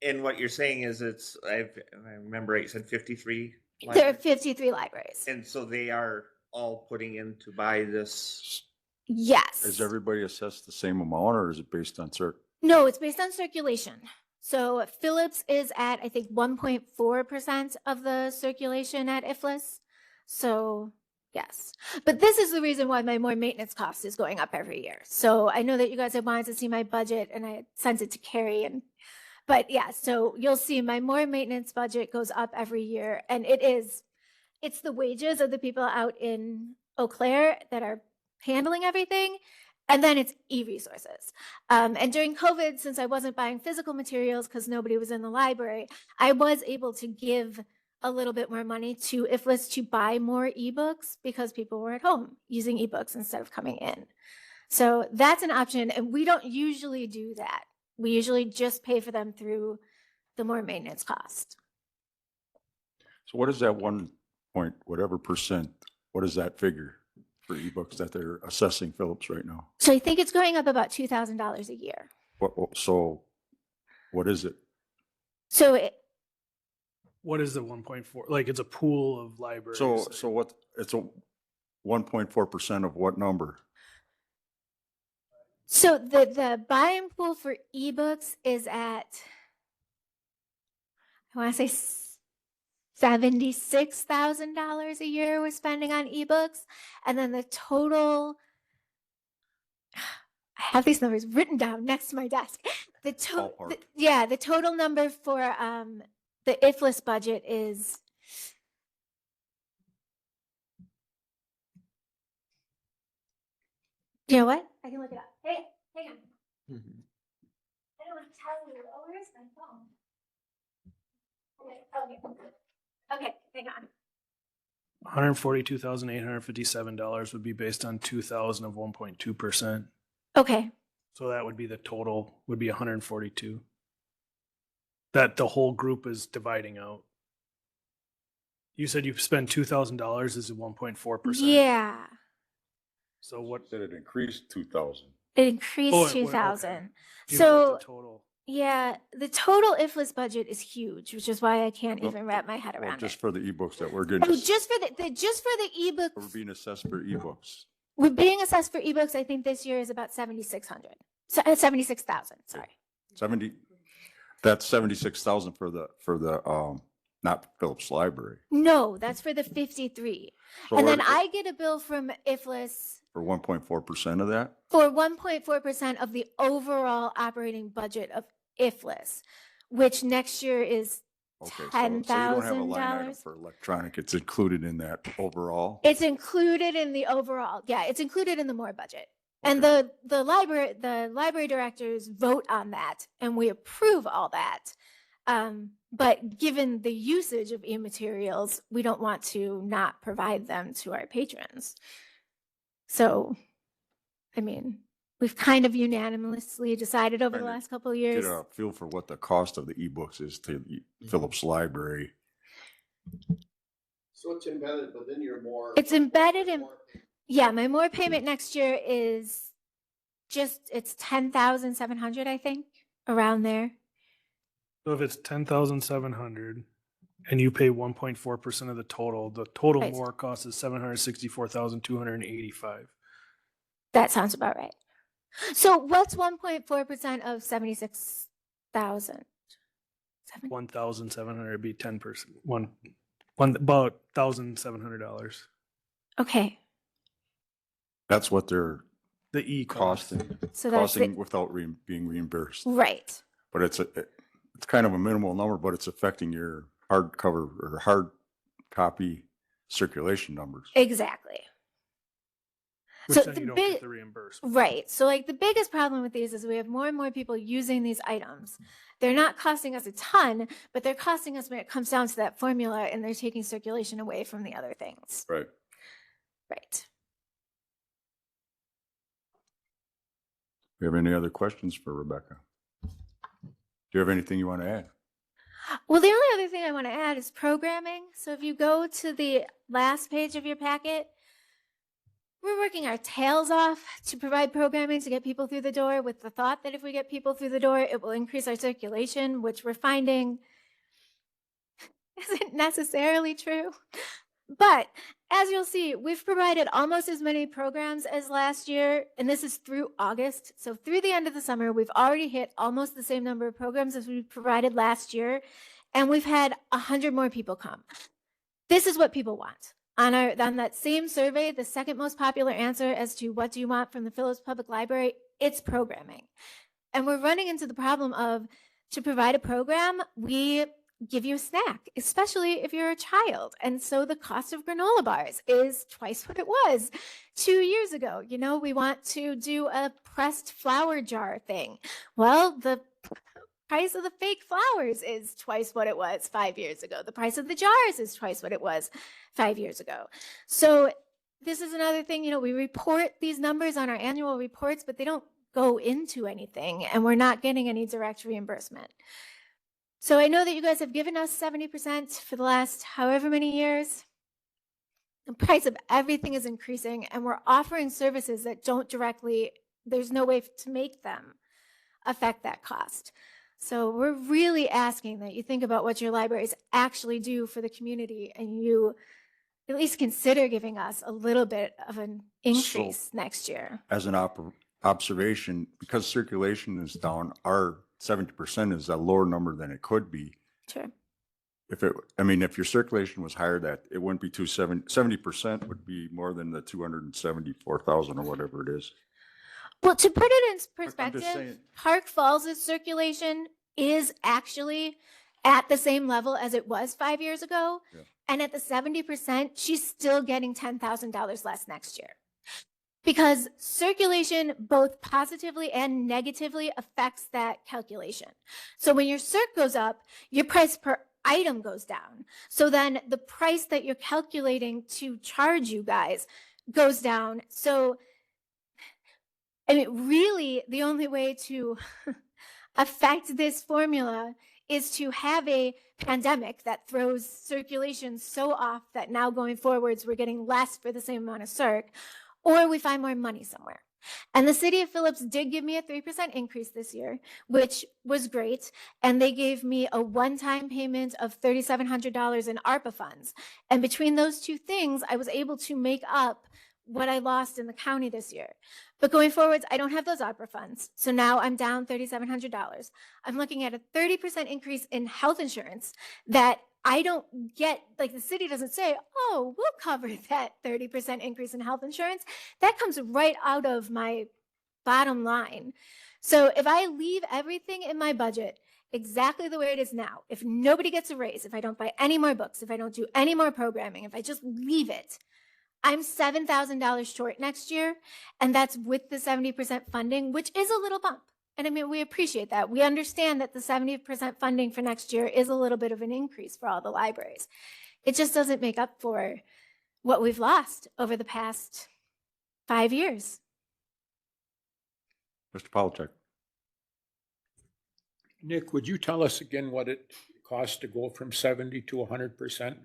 Speaker 10: And what you're saying is I remember you said 53?
Speaker 15: There are 53 libraries.
Speaker 10: And so they are all putting in to buy this?
Speaker 15: Yes.
Speaker 2: Is everybody assessed the same amount, or is it based on
Speaker 15: No, it's based on circulation. So Phillips is at, I think, 1.4% of the circulation at IFLS. So yes, but this is the reason why my more maintenance cost is going up every year. So I know that you guys have wanted to see my budget, and I sent it to Carrie, but yeah, so you'll see my more maintenance budget goes up every year, and it's the wages of the people out in Eau Claire that are handling everything. And then it's e-resources. And during COVID, since I wasn't buying physical materials because nobody was in the library, I was able to give a little bit more money to IFLS to buy more ebooks because people were at home using ebooks instead of coming in. So that's an option. And we don't usually do that. We usually just pay for them through the more maintenance cost.
Speaker 2: So what is that 1% what is that figure for ebooks that they're assessing Phillips right now?
Speaker 15: So I think it's going up about $2,000 a year.
Speaker 2: So what is it?
Speaker 15: So
Speaker 1: what is the 1.4? Like it's a pool of libraries.
Speaker 2: So what, it's a 1.4% of what number?
Speaker 15: So the buy-in pool for ebooks is at, I want to say $76,000 a year we're spending on ebooks. And then the total, I have these numbers written down next to my desk. The total number for the IFLS budget is you know what? I can look it up. Hey, hang on. I don't want to tell you. Oh, where is my phone? Okay, hang on.
Speaker 1: $142,857 would be based on 2,000 of 1.2%.
Speaker 15: Okay.
Speaker 1: So that would be the total, would be 142. That the whole group is dividing out. You said you spend $2,000 is 1.4%.
Speaker 15: Yeah.
Speaker 2: So what did it increase 2,000?
Speaker 15: It increased
Speaker 1: Oh, it went-
Speaker 15: 2,000.
Speaker 1: okay. Do you know
Speaker 15: So
Speaker 1: what the total?
Speaker 15: Yeah, the total IFLS budget is huge, which is why I can't
Speaker 2: Well,
Speaker 15: even wrap my head
Speaker 2: Well,
Speaker 15: around
Speaker 2: just
Speaker 15: it.
Speaker 2: for the ebooks that we're getting,
Speaker 15: Oh, just for the
Speaker 2: we're
Speaker 15: ebooks,
Speaker 2: being assessed for ebooks.
Speaker 15: we're being assessed for ebooks. I think this year is about 7,600, 76,000. Sorry.
Speaker 2: 70, that's 76,000 for not Phillips Library.
Speaker 15: No, that's for the 53.
Speaker 2: So
Speaker 15: And then
Speaker 2: we're-
Speaker 15: I get a bill from IFLS
Speaker 2: For 1.4% of that?
Speaker 15: for 1.4% of the overall operating budget of IFLS, which next year is
Speaker 2: Okay, so you don't have a
Speaker 15: $10,000.
Speaker 2: line item for electronic, it's included in that overall?
Speaker 15: It's included in the overall. Yeah, it's included in the more budget. And the library directors vote on that and we approve all that. But given the usage of e-materials, we don't want to not provide them to our patrons. So, I mean, we've kind of unanimously decided over the
Speaker 2: Trying to
Speaker 15: last couple of years.
Speaker 2: Get a feel for what the cost of the ebooks is to the Phillips Library.
Speaker 7: So it's embedded within your more.
Speaker 15: It's embedded in, yeah, my more payment next year is it's 10,700, I think, around there.
Speaker 1: So if it's 10,700 and you pay 1.4% of the total
Speaker 15: Right.
Speaker 1: more cost is 764,285.
Speaker 15: That sounds about right. So what's 1.4% of 76,000?
Speaker 1: 1,700 would be 10%. About $1,700.
Speaker 15: Okay,
Speaker 2: That's what they're
Speaker 1: The e cost.
Speaker 2: costing,
Speaker 15: so that's
Speaker 2: costing
Speaker 15: the,
Speaker 2: without being reimbursed.
Speaker 15: right.
Speaker 2: But it's kind of a minimal number, but it's affecting your hardcover or hard copy circulation numbers.
Speaker 15: Exactly.
Speaker 1: Which
Speaker 15: So
Speaker 1: then
Speaker 15: the
Speaker 1: you don't
Speaker 15: big-
Speaker 1: get the reimbursement.
Speaker 15: Right. So like the biggest problem with these is we have more and more people using these items. They're not costing us a ton, but they're costing us when it comes down to that formula and they're taking circulation away from the other things.
Speaker 2: Right.
Speaker 15: Right.
Speaker 2: Do you have any other questions for Rebecca? Do you have anything you want to add?
Speaker 15: Well, the only other thing I want to add is programming. So if you go to the last page of your packet, we're working our tails off to provide programming to get people through the door with the thought that if we get people through the door, it will increase our circulation, which we're finding isn't necessarily true. But as you'll see, we've provided almost as many programs as last year, and this is through August. So through the end of the summer, we've already hit almost the same number of programs as we provided last year, and we've had 100 more people come. This is what people want. On that same survey, the second most popular answer as to what do you want from the Phillips Public Library, it's programming. And we're running into the problem of, to provide a program, we give you a snack, especially if you're a child. And so the cost of granola bars is twice what it was 2 years ago. You know, we want to do a pressed flour jar thing. Well, the price of the fake flowers is twice what it was 5 years ago. The price of the jars is twice what it was 5 years ago. So this is another thing, you know, we report these numbers on our annual reports, but they don't go into anything and we're not getting any direct reimbursement. So I know that you guys have given us 70% for the last however many years. The price of everything is increasing and we're offering services that don't directly, there's no way to make them affect that cost. So we're really asking that you think about what your libraries actually do for the community and you at least consider giving us a little bit of an increase next year.
Speaker 2: As an observation, because circulation is down, our 70% is a lower number than it could be.
Speaker 15: Sure.
Speaker 2: If your circulation was higher, that it wouldn't be 70% would be more than the 274,000 or whatever it is.
Speaker 15: Well, to put it in
Speaker 2: saying-
Speaker 15: perspective, Park Falls' circulation is actually at the same level as it was 5 years ago.
Speaker 2: Yeah.
Speaker 15: And at the 70%, she's still getting $10,000 less next year. Because circulation both positively and negatively affects that calculation. So when your circ goes up, your price per item goes down. So then the price that you're calculating to charge you guys goes down. So really, the only way to affect this formula is to have a pandemic that throws circulation so off that now going forwards, we're getting less for the same amount of circ, or we find more money somewhere. And the city of Phillips did give me a 3% increase this year, which was great. And they gave me a one-time payment of $3,700 in ARPA funds. And between those two things, I was able to make up what I lost in the county this year. But going forwards, I don't have those ARPA funds. So now I'm down $3,700. I'm looking at a 30% increase in health insurance that I don't get, like the city doesn't say, oh, we'll cover that 30% increase in health insurance. That comes right out of my bottom line. So if I leave everything in my budget exactly the way it is now, if nobody gets a raise, if I don't buy any more books, if I don't do any more programming, if I just leave it, I'm $7,000 short next year. And that's with the 70% funding, which is a little bump. And I mean, we appreciate that. We understand that the 70% funding for next year is a little bit of an increase for all the libraries. It just doesn't make up for what we've lost over the past 5 years.
Speaker 2: Mr. Polachek.
Speaker 11: Nick, would you tell us again what it costs to go from 70 to 100%?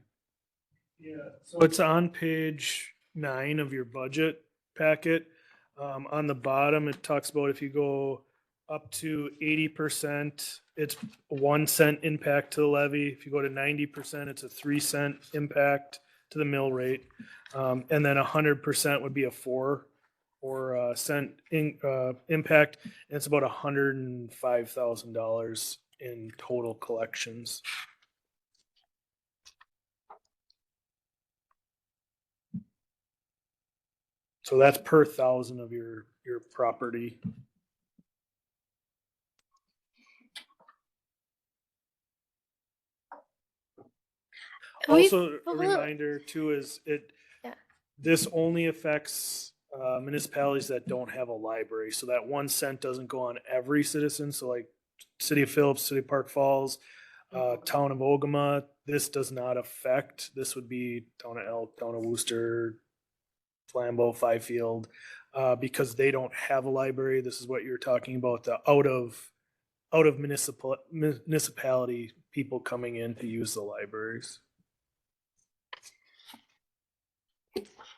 Speaker 1: Yeah, so it's on page 9 of your budget packet. On the bottom, it talks about if you go up to 80%, it's a 1 cent impact to the levy. If you go to 90%, it's a 3 cent impact to the mill rate. And then 100% would be a 4 cent impact. And it's about $105,000 in total collections. So that's per 1,000 of your property. Also, a reminder too is this only affects municipalities that don't have a library. So that 1 cent doesn't go on every citizen. So like City of Phillips, City of Park Falls, Town of Ogama, this does not affect. This would be Town of Elk, Town of Wooster, Flambeau, Fifield, because they don't have a library. This is what you're talking about, the out of municipality people coming in to use the libraries.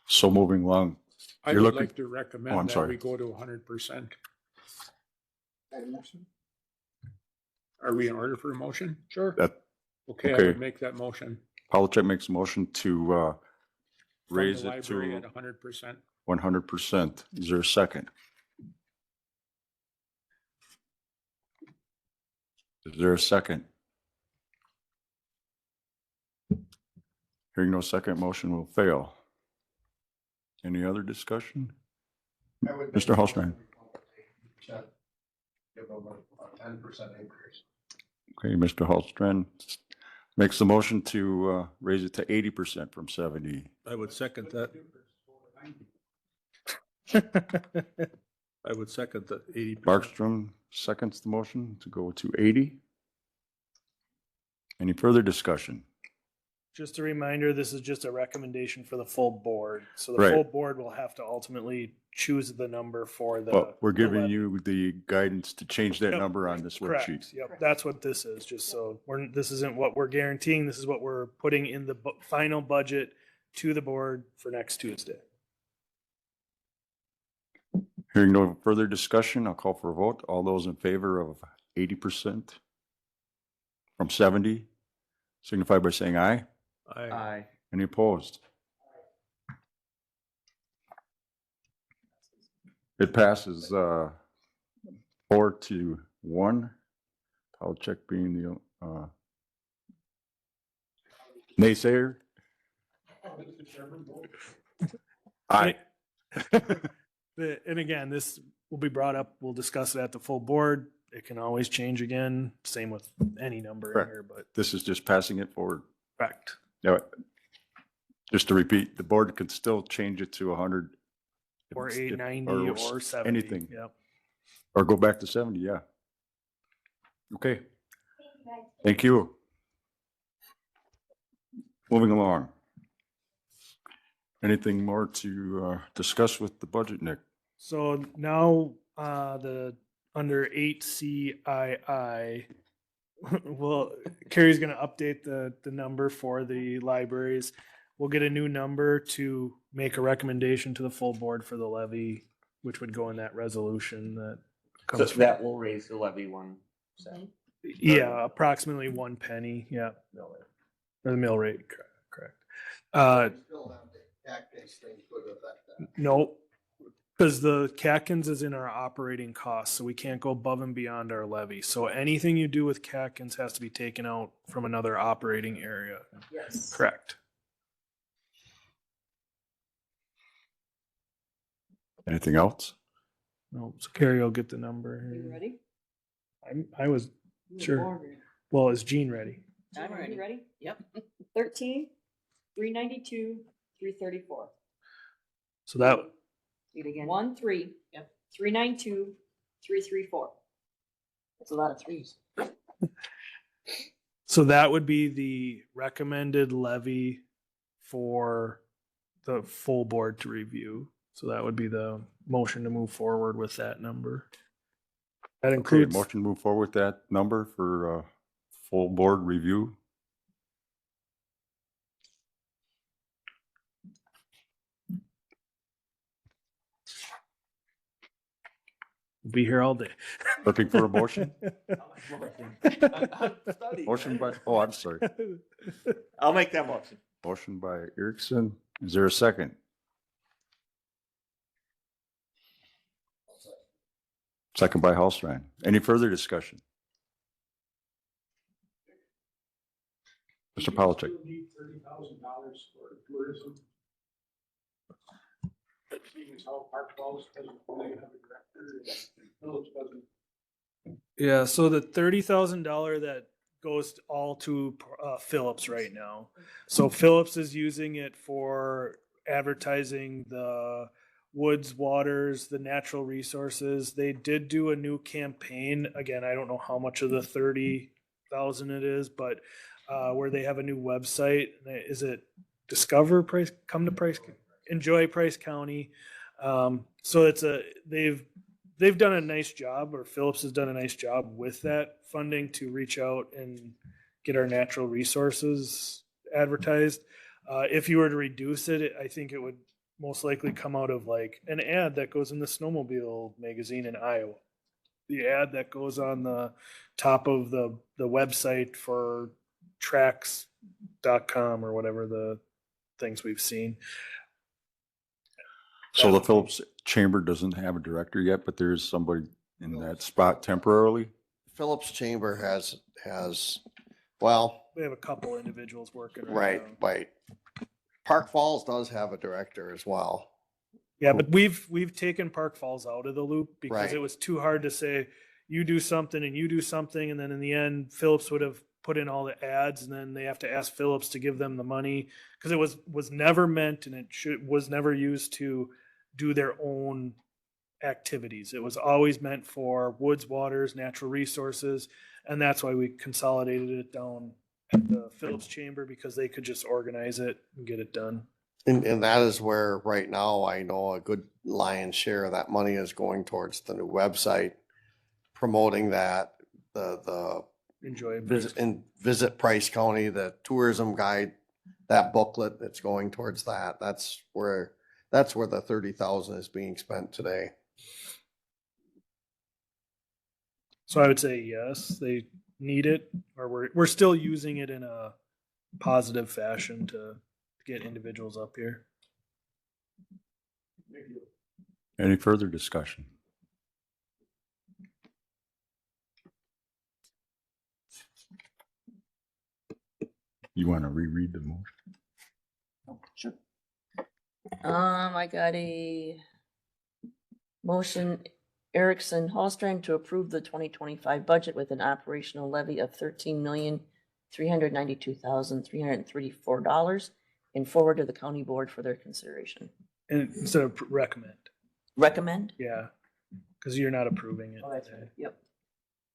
Speaker 2: So moving along.
Speaker 11: I
Speaker 2: You're
Speaker 11: would
Speaker 2: looking-
Speaker 11: like to
Speaker 2: Oh, I'm
Speaker 11: recommend that
Speaker 2: sorry.
Speaker 11: we go to 100%. Are we in order for a motion? Sure.
Speaker 2: That,
Speaker 11: Okay, I
Speaker 2: okay.
Speaker 11: would make that motion.
Speaker 2: Polachek makes a motion to
Speaker 11: Fund
Speaker 2: raise
Speaker 11: the
Speaker 2: it
Speaker 11: library
Speaker 2: to
Speaker 11: at 100%.
Speaker 2: 100%. Is there a second? Is there a second? Hearing no second, motion will fail. Any other discussion? Mr. Hallstrand.
Speaker 7: Give them a 10% increase.
Speaker 2: Okay, Mr. Hallstrand makes the motion to raise it to 80% from 70.
Speaker 5: I would second that. I would second that 80%.
Speaker 2: Markstrom seconds the motion to go to 80. Any further discussion?
Speaker 1: Just a reminder, this is just a recommendation for the full board. So the
Speaker 2: Right.
Speaker 1: full board will have to ultimately choose the number for the.
Speaker 2: But we're
Speaker 1: the
Speaker 2: giving
Speaker 1: levy.
Speaker 2: you the guidance to change that
Speaker 1: Yep.
Speaker 2: number on this
Speaker 1: Correct.
Speaker 2: worksheet.
Speaker 1: Yep, that's what this is, just so this isn't what we're guaranteeing. This is what we're putting in the final budget to the board for next Tuesday.
Speaker 2: Hearing no further discussion, I'll call for a vote. All those in favor of 80% from 70, signify by saying aye.
Speaker 5: Aye.
Speaker 2: Any opposed? It passes 4-1. Polachek being the naysayer. Aye.
Speaker 1: And again, this will be brought up, we'll discuss it at the full board. It can always change again, same with any number in
Speaker 2: Correct.
Speaker 1: here, but
Speaker 2: This is just passing it forward.
Speaker 1: correct.
Speaker 2: Yeah. Just to repeat, the board could still change it to 100. if
Speaker 1: Or
Speaker 2: it's- if-
Speaker 1: 890 or 70.
Speaker 2: Anything.
Speaker 1: Yep.
Speaker 2: Or go back to 70, yeah. Okay. Thank you. Moving along. Anything more to discuss with the budget, Nick?
Speaker 1: So now, under 8CII, well, Carrie's gonna update the number for the libraries. We'll get a new number to make a recommendation to the full board for the levy which would go in that resolution that
Speaker 10: So
Speaker 1: comes from.
Speaker 10: that will raise the levy 1 cent.
Speaker 1: Yeah, approximately 1 penny, yeah.
Speaker 10: Mill rate.
Speaker 1: Or the mill rate, correct.
Speaker 7: Still have the tax thing could affect that.
Speaker 1: No, because the Catkins is in our operating costs, so we can't go above and beyond our levy. So anything you do with Catkins has to be taken out from another operating area.
Speaker 14: Yes.
Speaker 1: Correct.
Speaker 2: Anything else?
Speaker 1: No, so Carrie will get the number.
Speaker 14: You
Speaker 1: here.
Speaker 14: ready?
Speaker 1: I was sure. Well, is Gene ready?
Speaker 14: I'm ready. You ready? Yep. 13, 392, 334.
Speaker 1: So that,
Speaker 14: Read again. 1, 3. Yep. 392, 334. That's a lot of threes.
Speaker 1: so that would be the recommended levy for the full board to review. So that would be the motion to move forward with that number. That
Speaker 2: Okay,
Speaker 1: includes,
Speaker 2: motion to move forward with that number for full board review.
Speaker 1: we'll be here all day.
Speaker 2: Looking for a motion? Motion by, oh, I'm sorry.
Speaker 10: I'll make that motion.
Speaker 2: Motion by Erickson. Is there a second? Second by Hallstrand. Any further discussion? Mr. Polichik.
Speaker 11: Need $30,000 for tourism. Seeing as how Park Falls doesn't really have a director, and Phillips doesn't.
Speaker 1: Yeah, so the $30,000 that goes all to Phillips right now. So Phillips is using it for advertising the woods, waters, the natural resources. They did do a new campaign. Again, I don't know how much of the 30,000 it is, but where they have a new website. Is it Discover Price? Come to Price, Enjoy Price County. So it's they've done a nice job, or Phillips has done a nice job with that funding to reach out and get our natural resources advertised. If you were to reduce it, I think it would most likely come out of like an ad that goes in the snowmobile magazine in Iowa. The ad that goes on the top of the website for tracks.com or whatever the things we've seen.
Speaker 2: So the Phillips Chamber doesn't have a director yet, but there's somebody in that spot temporarily?
Speaker 7: Phillips Chamber has, well,
Speaker 1: We have a couple individuals working
Speaker 7: right,
Speaker 1: now.
Speaker 7: right. Park Falls does have a director as well.
Speaker 1: Yeah, but we've taken Park Falls out of the loop because
Speaker 7: Right.
Speaker 1: it was too hard to say you do something and you do something, and then in the end, Phillips would have put in all the ads, and then they have to ask Phillips to give them the money because it was never meant, and was never used to do their own activities. It was always meant for woods, waters, natural resources, and that's why we consolidated it down at the Phillips Chamber, because they could just organize it and get it done.
Speaker 7: And that is where right now I know a good lion's share of that money is going towards the new website, promoting that, the
Speaker 1: Enjoy
Speaker 7: visit Price County, the tourism guide, that booklet that's going towards that. That's where the 30,000 is being spent today.
Speaker 1: So I would say yes, they need it, or we're still using it in a positive fashion to get individuals up here.
Speaker 2: Any further discussion? You want to reread the motion?
Speaker 14: Sure. I got a motion, Erickson Hallstrand, to approve the 2025 budget with an operational levy of $13,392,334 and forward to the county board for their consideration.
Speaker 1: And instead of recommend,
Speaker 14: Recommend?
Speaker 1: yeah, because you're not approving it.
Speaker 14: Oh, that's right. Yep.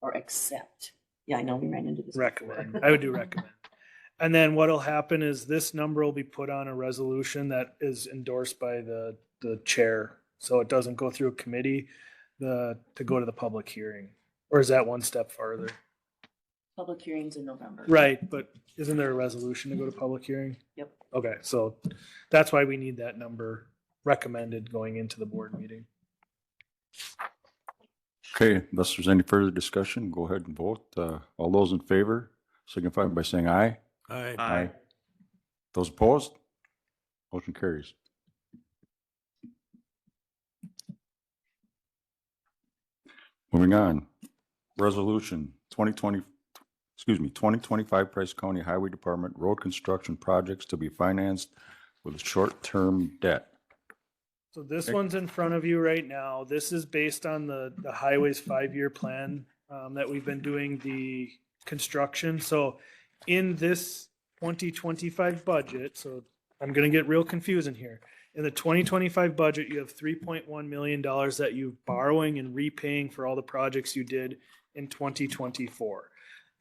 Speaker 14: Or accept. Yeah, I know, we ran into this.
Speaker 1: Recommend. I would do recommend. And then what'll happen is this number will be put on a resolution that is endorsed by the chair. So it doesn't go through a committee to go to the public hearing. Or is that one step farther?
Speaker 14: Public hearings in November.
Speaker 1: Right, but isn't there a resolution to go to public hearing?
Speaker 14: Yep.
Speaker 1: Okay, so that's why we need that number recommended going into the board meeting.
Speaker 2: Okay, unless there's any further discussion, go ahead and vote. All those in favor signify by saying aye.
Speaker 5: Aye.
Speaker 2: Those opposed? Motion carries. Moving on, resolution 2025 Price County Highway Department road construction projects to be financed with short-term debt.
Speaker 1: So this one's in front of you right now. This is based on the highways 5-year plan that we've been doing the construction. So in this 2025 budget, so I'm going to get real confusing here. In the 2025 budget, you have $3.1 million that you're borrowing and repaying for all the projects you did in 2024.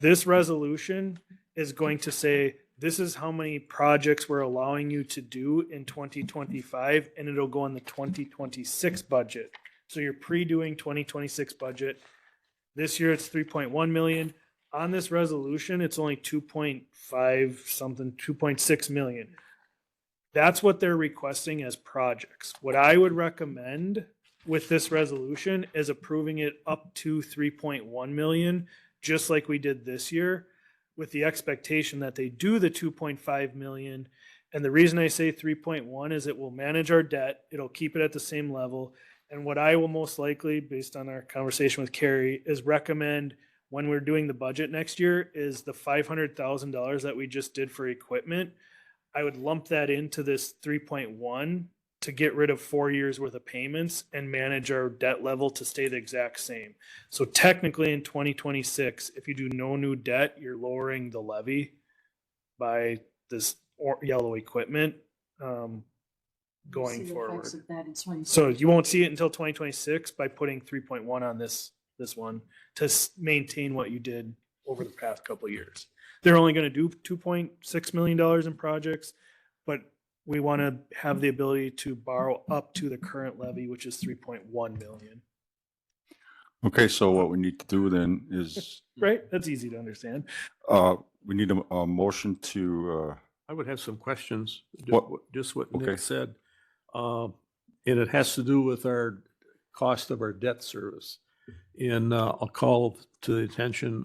Speaker 1: This resolution is going to say, this is how many projects we're allowing you to do in 2025, and it'll go in the 2026 budget. So you're pre-doing 2026 budget. This year it's 3.1 million. On this resolution, it's only 2.5 something, 2.6 million. That's what they're requesting as projects. What I would recommend with this resolution is approving it up to 3.1 million, just like we did this year, with the expectation that they do the 2.5 million. And the reason I say 3.1 is it will manage our debt. It'll keep it at the same level. And what I will most likely, based on our conversation with Carrie, is recommend when we're doing the budget next year is the $500,000 that we just did for equipment. I would lump that into this 3.1 to get rid of 4 years worth of payments and manage our debt level to stay the exact same. So technically in 2026, if you do no new debt, you're lowering the levy by this yellow equipment going forward. So you won't see it until 2026 by putting 3.1 on this one to maintain what you did over the past couple of years. They're only going to do $2.6 million in projects, but we want to have the ability to borrow up to the current levy, which is 3.1 million.
Speaker 2: Okay, so what we need to do then is,
Speaker 1: Right? That's easy to understand.
Speaker 2: we need a motion to,
Speaker 5: I would have some questions,
Speaker 2: What-
Speaker 5: just what
Speaker 2: okay.
Speaker 5: Nick said. And it has to do with our cost of our debt service. And I'll call to the attention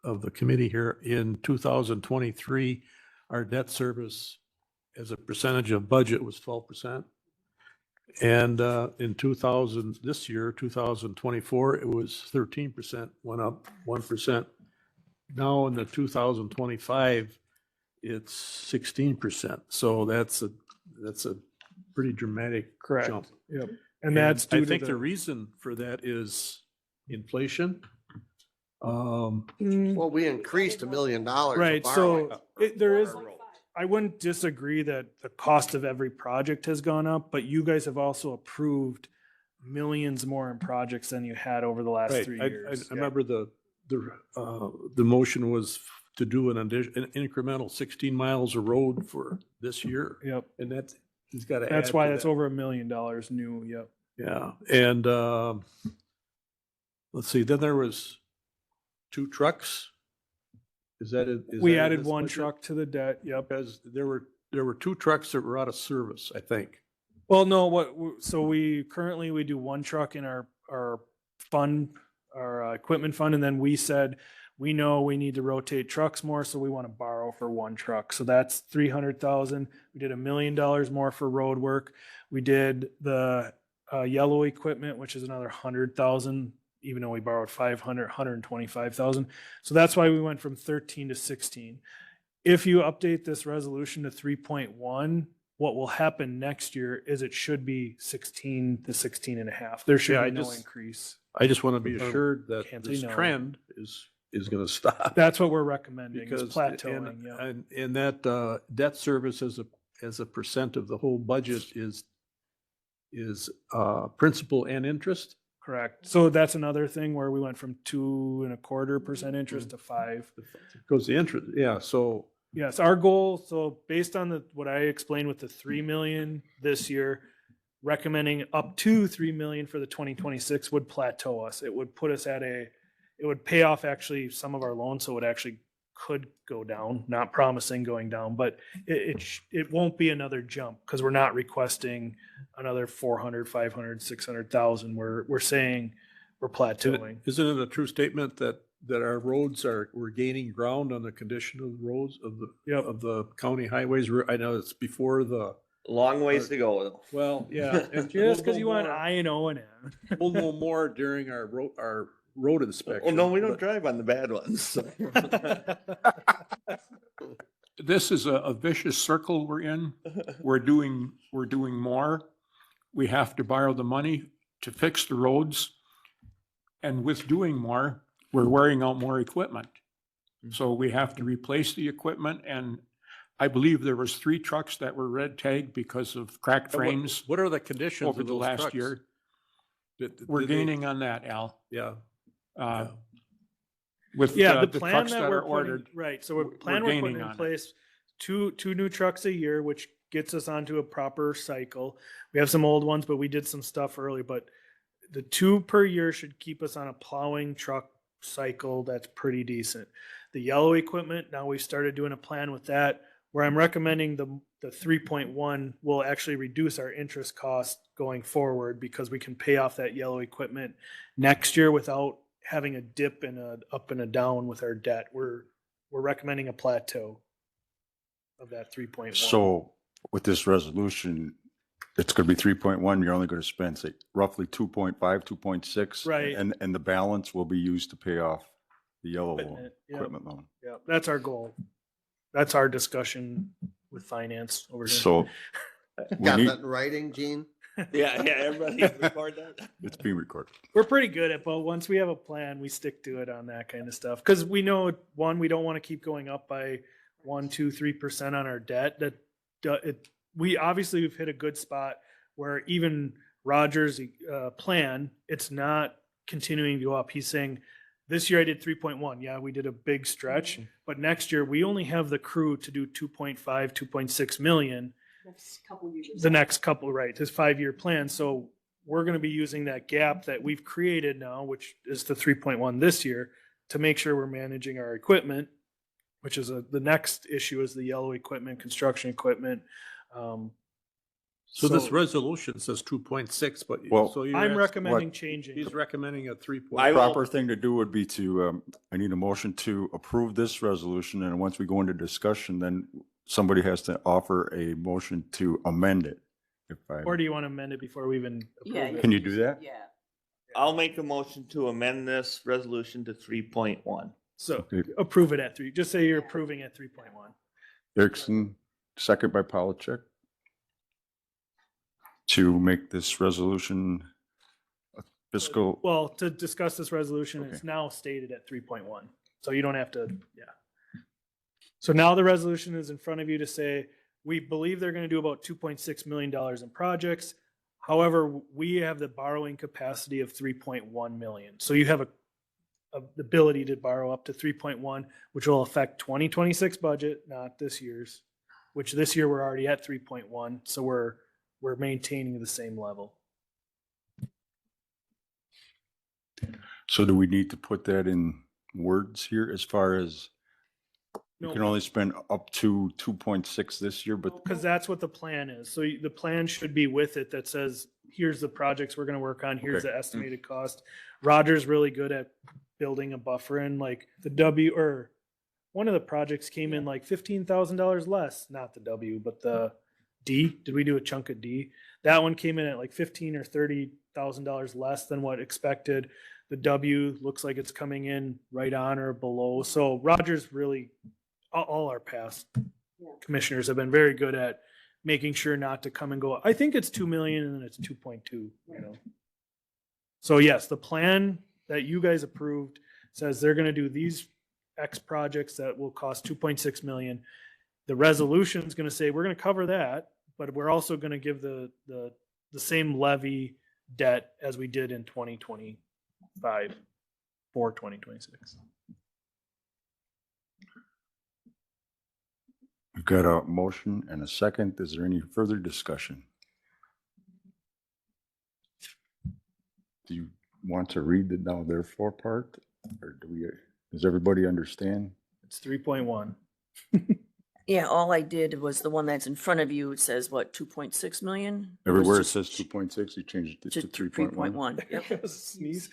Speaker 5: of the committee here, in 2023, our debt service as a percentage of budget was 12%. And in this year, 2024, it was 13%, went up 1%. Now in the 2025, it's 16%. So that's a pretty dramatic
Speaker 1: Correct.
Speaker 5: jump.
Speaker 1: Yep. And that's
Speaker 5: I
Speaker 1: due
Speaker 5: think
Speaker 1: to
Speaker 5: the reason for that is inflation.
Speaker 7: Well, we increased $1 million. of
Speaker 1: Right,
Speaker 7: borrowing.
Speaker 1: so there is, I wouldn't disagree that the cost of every project has gone up, but you guys have also approved millions more in projects than you had over the last
Speaker 5: Right.
Speaker 1: 3
Speaker 5: I
Speaker 1: years. Yeah.
Speaker 5: remember the motion was to do an incremental 16 miles of road for this year.
Speaker 1: Yep.
Speaker 5: And that's, he's got to add.
Speaker 1: That's why
Speaker 5: to
Speaker 1: that's
Speaker 5: that.
Speaker 1: over $1 million new. Yep.
Speaker 5: Yeah, and let's see, then there was 2 trucks. Is that it? Is
Speaker 1: We
Speaker 5: that in
Speaker 1: added
Speaker 5: this
Speaker 1: one
Speaker 5: budget?
Speaker 1: truck to the debt. Yep.
Speaker 5: Because there were 2 trucks that were out of service, I think.
Speaker 1: Well, no, so we currently do one truck in our fund, our equipment fund. And then we said, we know we need to rotate trucks more. So we want to borrow for one truck. So that's 300,000. We did $1 million more for road work. We did the yellow equipment, which is another 100,000, even though we borrowed 125,000. So that's why we went from 13 to 16. If you update this resolution to 3.1, what will happen next year is it should be 16 to 16 and a half. There should
Speaker 5: Yeah,
Speaker 1: be no increase.
Speaker 5: I just want to be assured that
Speaker 1: Can't say
Speaker 5: this
Speaker 1: no.
Speaker 5: trend is going to stop.
Speaker 1: That's what we're recommending, is
Speaker 5: Because,
Speaker 1: plateauing. Yeah.
Speaker 5: and that debt service as a percent of the whole budget is principal and interest.
Speaker 1: Correct. So that's another thing where we went from 2.25% interest to 5.
Speaker 5: Because the interest, yeah, so.
Speaker 1: Yes, our goal, so based on what I explained with the 3 million this year, recommending up to 3 million for the 2026 would plateau us. It would put us it would pay off actually some of our loans, so it actually could go down, not promising going down, but it won't be another jump because we're not requesting another 400, 500, 600,000. We're saying we're plateauing.
Speaker 5: Isn't it a true statement that our roads we're gaining ground on the condition of the roads of the county highways? I know it's before the,
Speaker 10: Long ways to go though.
Speaker 5: well, yeah. and
Speaker 1: Just
Speaker 5: we'll
Speaker 1: because
Speaker 5: know
Speaker 1: you want
Speaker 5: more-
Speaker 1: I and O and M.
Speaker 5: We'll know more during our road inspection.
Speaker 10: Well, no, we don't
Speaker 5: but
Speaker 10: drive on the bad ones. So.
Speaker 11: This is a vicious circle we're in. We're doing more. We have to borrow the money to fix the roads. And with doing more, we're wearing out more equipment. So we have to replace the equipment, and I believe there was 3 trucks that were red tagged because of cracked frames
Speaker 5: What are the conditions
Speaker 11: over
Speaker 5: of
Speaker 11: the
Speaker 5: those
Speaker 11: last
Speaker 5: trucks?
Speaker 11: year.
Speaker 5: Did
Speaker 11: We're
Speaker 5: they-
Speaker 11: gaining on that, Al.
Speaker 5: Yeah.
Speaker 11: With
Speaker 1: Yeah, the
Speaker 11: the
Speaker 1: plan
Speaker 11: trucks
Speaker 1: that
Speaker 11: that
Speaker 1: we're
Speaker 11: are
Speaker 1: putting,
Speaker 11: ordered.
Speaker 1: right, so we're
Speaker 11: we're
Speaker 1: plan we're putting
Speaker 11: gaining
Speaker 1: in
Speaker 11: on it.
Speaker 1: place two new trucks a year, which gets us onto a proper cycle. We have some old ones, but we did some stuff early, but the 2 per year should keep us on a plowing truck cycle that's pretty decent. The yellow equipment, now we've started doing a plan with that, where I'm recommending the 3.1 will actually reduce our interest cost going forward because we can pay off that yellow equipment next year without having a dip and a up and a down with our debt. We're recommending a plateau of that 3.1.
Speaker 2: So with this resolution, it's going to be 3.1. You're only going to spend, say, roughly 2.5, 2.6.
Speaker 1: Right.
Speaker 2: And the balance will be used to pay off the yellow loan,
Speaker 1: Equipment, yep.
Speaker 2: equipment loan.
Speaker 1: Yeah, that's our goal. That's our discussion with finance over here.
Speaker 2: So we
Speaker 7: Got
Speaker 2: need,
Speaker 7: that in writing, Gene?
Speaker 10: Yeah, everybody record that.
Speaker 2: it's being recorded.
Speaker 1: We're pretty good at, but once we have a plan, we stick to it on that kind of stuff. Because we know, one, we don't want to keep going up by 1, 2, 3% on our debt. We've hit a good spot where even Roger's plan, it's not continuing to go up. He's saying, this year I did 3.1. Yeah, we did a big stretch, but next year we only have the crew to do 2.5, 2.6 million.
Speaker 14: Next couple years.
Speaker 1: The next couple, right, his 5-year plan. So we're going to be using that gap that we've created now, which is the 3.1 this year, to make sure we're managing our equipment, which is the next issue is the yellow equipment, construction equipment.
Speaker 5: So this resolution says 2.6, but
Speaker 2: Well,
Speaker 5: so
Speaker 1: I'm
Speaker 5: you're
Speaker 1: recommending changing.
Speaker 5: he's recommending a 3.
Speaker 10: I will-
Speaker 2: Proper thing to do would be to, I need a motion to approve this resolution. And once we go into discussion, then somebody has to offer a motion to amend it.
Speaker 1: Or do you want to amend it before we even approve it?
Speaker 2: Can you do that?
Speaker 6: Yeah.
Speaker 10: I'll make a motion to amend this resolution to 3.1.
Speaker 1: So approve it at 3. Just say you're approving at 3.1.
Speaker 2: Erickson, second by Polachek. To make this resolution a fiscal,
Speaker 1: Well, to discuss this resolution, it's now stated at 3.1. So you don't have to, yeah. So now the resolution is in front of you to say, we believe they're going to do about $2.6 million in projects. However, we have the borrowing capacity of 3.1 million. So you have the ability to borrow up to 3.1, which will affect 2026 budget, not this year's, which this year we're already at 3.1. So we're maintaining the same level.
Speaker 2: so do we need to put that in words here as far as you
Speaker 1: No.
Speaker 2: can only spend up to 2.6 this year, but
Speaker 1: Because that's what the plan is. So the plan should be with it that says, here's the projects we're gonna work on, here's
Speaker 2: Okay.
Speaker 1: the estimated cost. Roger's really good at building a buffer in, like the one of the projects came in like $15,000 less, not the W, but the D. Did we do a chunk of D? That one came in at like $15,000 or $30,000 less than what expected. The W looks like it's coming in right on or below. So Roger's really, all our past commissioners have been very good at making sure not to come and go. I think it's 2 million and then it's 2.2, you know. So yes, the plan that you guys approved says they're gonna do these X projects that will cost 2.6 million. The resolution is gonna say, we're gonna cover that, but we're also gonna give the same levy debt as we did in 2025 for 2026.
Speaker 2: we've got a motion and a second. Is there any further discussion? Do you want to read the now therefore part? Or does everybody understand?
Speaker 1: It's 3.1.
Speaker 14: Yeah, all I did was the one that's in front of you. It says what, 2.6 million? It was
Speaker 2: Everywhere it
Speaker 14: just
Speaker 2: says 2.6, you changed it
Speaker 14: to
Speaker 2: to 3.1.
Speaker 14: 3.1. Yep.
Speaker 1: That was a sneeze.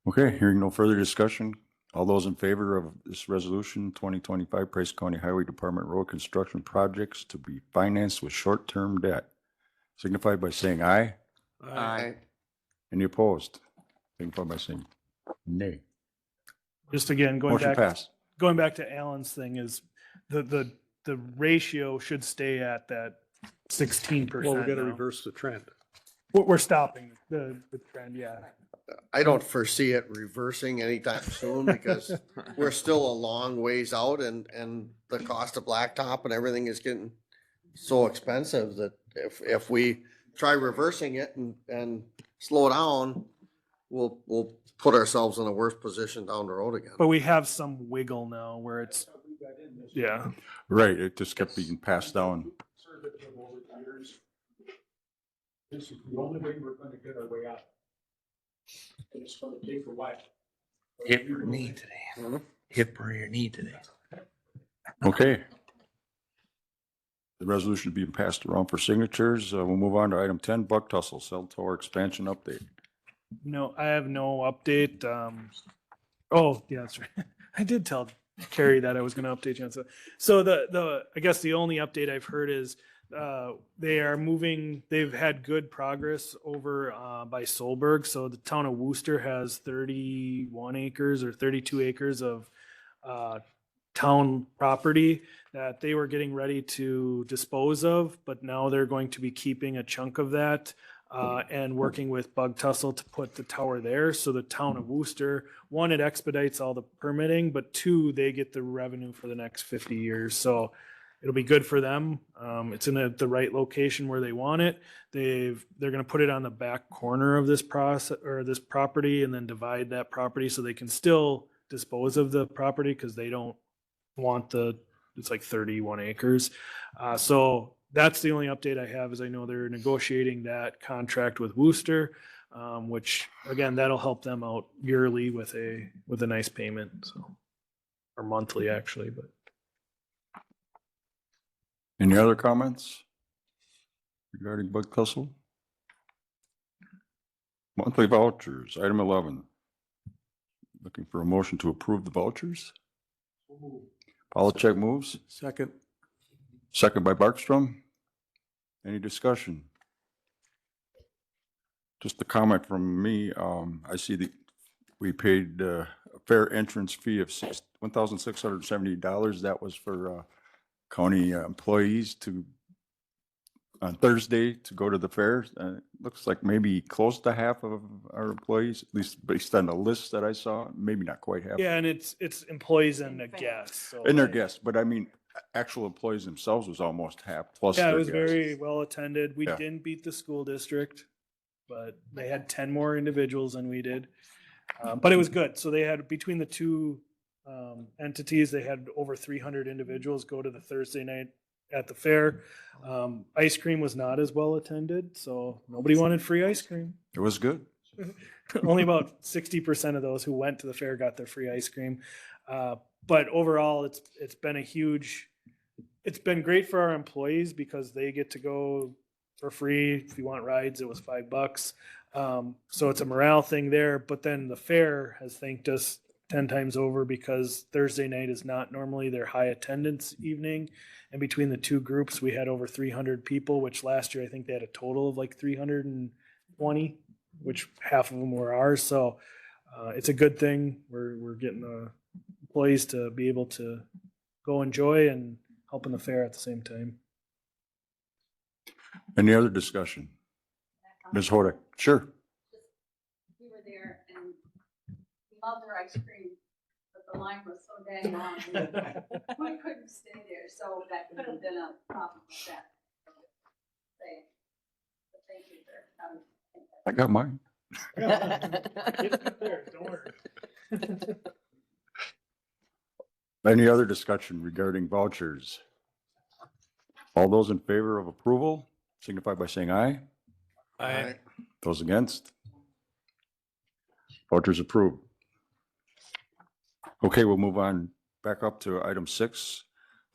Speaker 2: Okay, hearing no further discussion, all those in favor of this resolution, 2025 Price County Highway Department road construction projects to be financed with short-term debt, signify by saying aye.
Speaker 7: Aye.
Speaker 2: Any opposed? Signify by saying nay.
Speaker 1: Just again,
Speaker 2: Motion passed.
Speaker 1: going back to Alan's thing is the ratio should stay at that 16%.
Speaker 5: Well, we gotta
Speaker 1: now.
Speaker 5: reverse the trend.
Speaker 1: We're stopping the trend, yeah.
Speaker 7: I don't foresee it reversing anytime soon because we're still a long ways out and the cost of blacktop and everything is getting so expensive that if we try reversing it and slow down, we'll put ourselves in a worse position down the road again.
Speaker 1: But we have some wiggle now where it's, yeah.
Speaker 2: Right, it just kept being passed down.
Speaker 11: This is the only way we're gonna get our way out. It's gonna take a while.
Speaker 10: Hip or knee today. Hip or your knee today.
Speaker 2: Okay. The resolution being passed around for signatures. We'll move on to item 10, Buck Tussle, cell tower expansion update.
Speaker 1: No, I have no update. Oh, yeah, that's right. I did tell Carrie that I was going to update you on. So I guess the only update I've heard is they are moving. They've had good progress over by Solberg. So the town of Worcester has 31 acres or 32 acres of town property that they were getting ready to dispose of, but now they're going to be keeping a chunk of that and working with Bug Tussle to put the tower there. So the town of Worcester, one, it expedites all the permitting, but two, they get the revenue for the next 50 years. So it'll be good for them. It's in the right location where they want it. They're going to put it on the back corner of this process or this property and then divide that property so they can still dispose of the property because they don't want it's like 31 acres. So that's the only update I have is I know they're negotiating that contract with Worcester, which again, that'll help them out yearly with a nice payment. So, or monthly actually, but.
Speaker 2: Any other comments regarding Bug Tussle? Monthly vouchers, item 11. Looking for a motion to approve the vouchers. Polachek moves.
Speaker 5: Second.
Speaker 2: Second by Barkstrom. Any discussion? Just a comment from me. I see that we paid a fair entrance fee of $1,670. That was for county employees on Thursday to go to the fair. Looks like maybe close to half of our employees, at least based on the list that I saw, maybe not quite half.
Speaker 1: Yeah, and it's employees and a guest. So
Speaker 2: And their guests, but I mean, actual employees themselves was almost half plus.
Speaker 1: yeah, it
Speaker 2: their
Speaker 1: was
Speaker 2: guests.
Speaker 1: very well attended. We
Speaker 2: Yeah.
Speaker 1: didn't beat the school district, but they had 10 more individuals than we did. But it was good. So they had between the two entities, they had over 300 individuals go to the Thursday night at the fair. Ice cream was not as well attended, so nobody wanted free ice cream.
Speaker 2: It was good.
Speaker 1: Only about 60% of those who went to the fair got their free ice cream. But overall, it's been it's been great for our employees because they get to go for free. If you want rides, it was $5. So it's a morale thing there. But then the fair has thanked us 10 times over because Thursday night is not normally their high attendance evening. And between the two groups, we had over 300 people, which last year I think they had a total of like 320, which half of them were ours. So it's a good thing. We're getting the employees to be able to go enjoy and help in the fair at the same time.
Speaker 2: Any other discussion? Ms. Hodak, sure.
Speaker 16: We were there and we loved their ice cream, but the line was so dang long. We couldn't stay there, so that could have been a problem with that. But thank you for
Speaker 2: I got mine.
Speaker 1: Don't worry.
Speaker 2: Any other discussion regarding vouchers? All those in favor of approval signify by saying aye.
Speaker 5: Aye.
Speaker 2: Those against? Vouchers approved. Okay, we'll move on back up to item 6.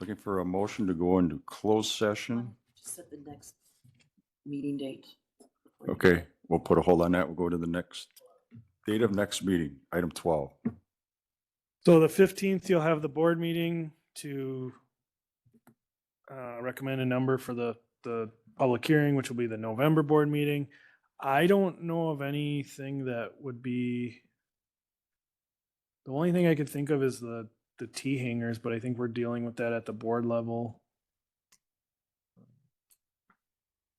Speaker 2: Looking for a motion to go into closed session.
Speaker 14: Just set the next meeting date.
Speaker 2: Okay, we'll put a hold on that. We'll go to the next date of next meeting, item 12.
Speaker 1: So the 15th, you'll have the board meeting to recommend a number for the public hearing, which will be the November board meeting. I don't know of anything that would be, the only thing I could think of is the T hangers, but I think we're dealing with that at the board level.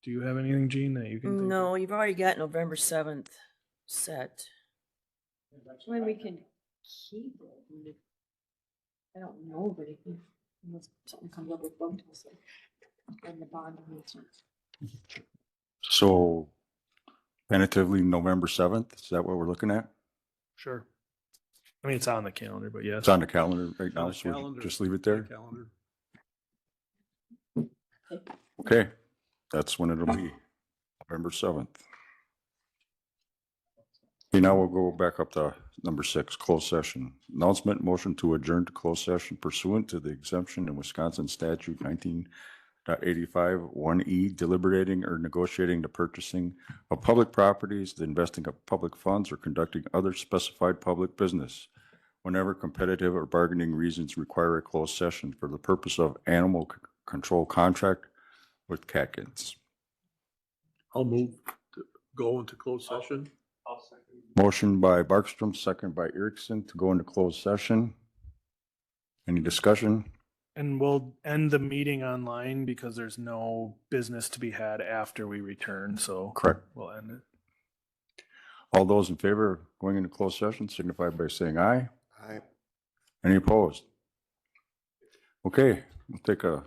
Speaker 1: Do you have anything, Gene, that you can think of?
Speaker 14: No, you've already got November 7th set. When we can keep it. I don't know, but if unless something comes up with both of us, and the bond.
Speaker 2: So tentatively November 7th, is that what we're looking at?
Speaker 1: Sure. I mean, it's on the calendar, but yes.
Speaker 2: It's on the calendar right now,
Speaker 5: On the
Speaker 2: so we
Speaker 5: calendar.
Speaker 2: just leave it there?
Speaker 5: Calendar.
Speaker 2: Okay, that's when it'll be, November 7th. Okay, now we'll go back up to number 6, closed session. Announcement, motion to adjourn to closed session pursuant to the exemption in Wisconsin statute 19.85 1E, deliberating or negotiating the purchasing of public properties, the investing of public funds, or conducting other specified public business whenever competitive or bargaining reasons require a closed session for the purpose of animal control contract with Catkins.
Speaker 5: I'll move to go into closed session.
Speaker 13: I'll second.
Speaker 2: Motion by Barkstrom, second by Erickson to go into closed session. Any discussion?
Speaker 1: And we'll end the meeting online because there's no business to be had after we return, so.
Speaker 2: Correct.
Speaker 1: We'll end it.
Speaker 2: All those in favor of going into closed session signify by saying aye.
Speaker 7: Aye.
Speaker 2: Any opposed? Okay, we'll take a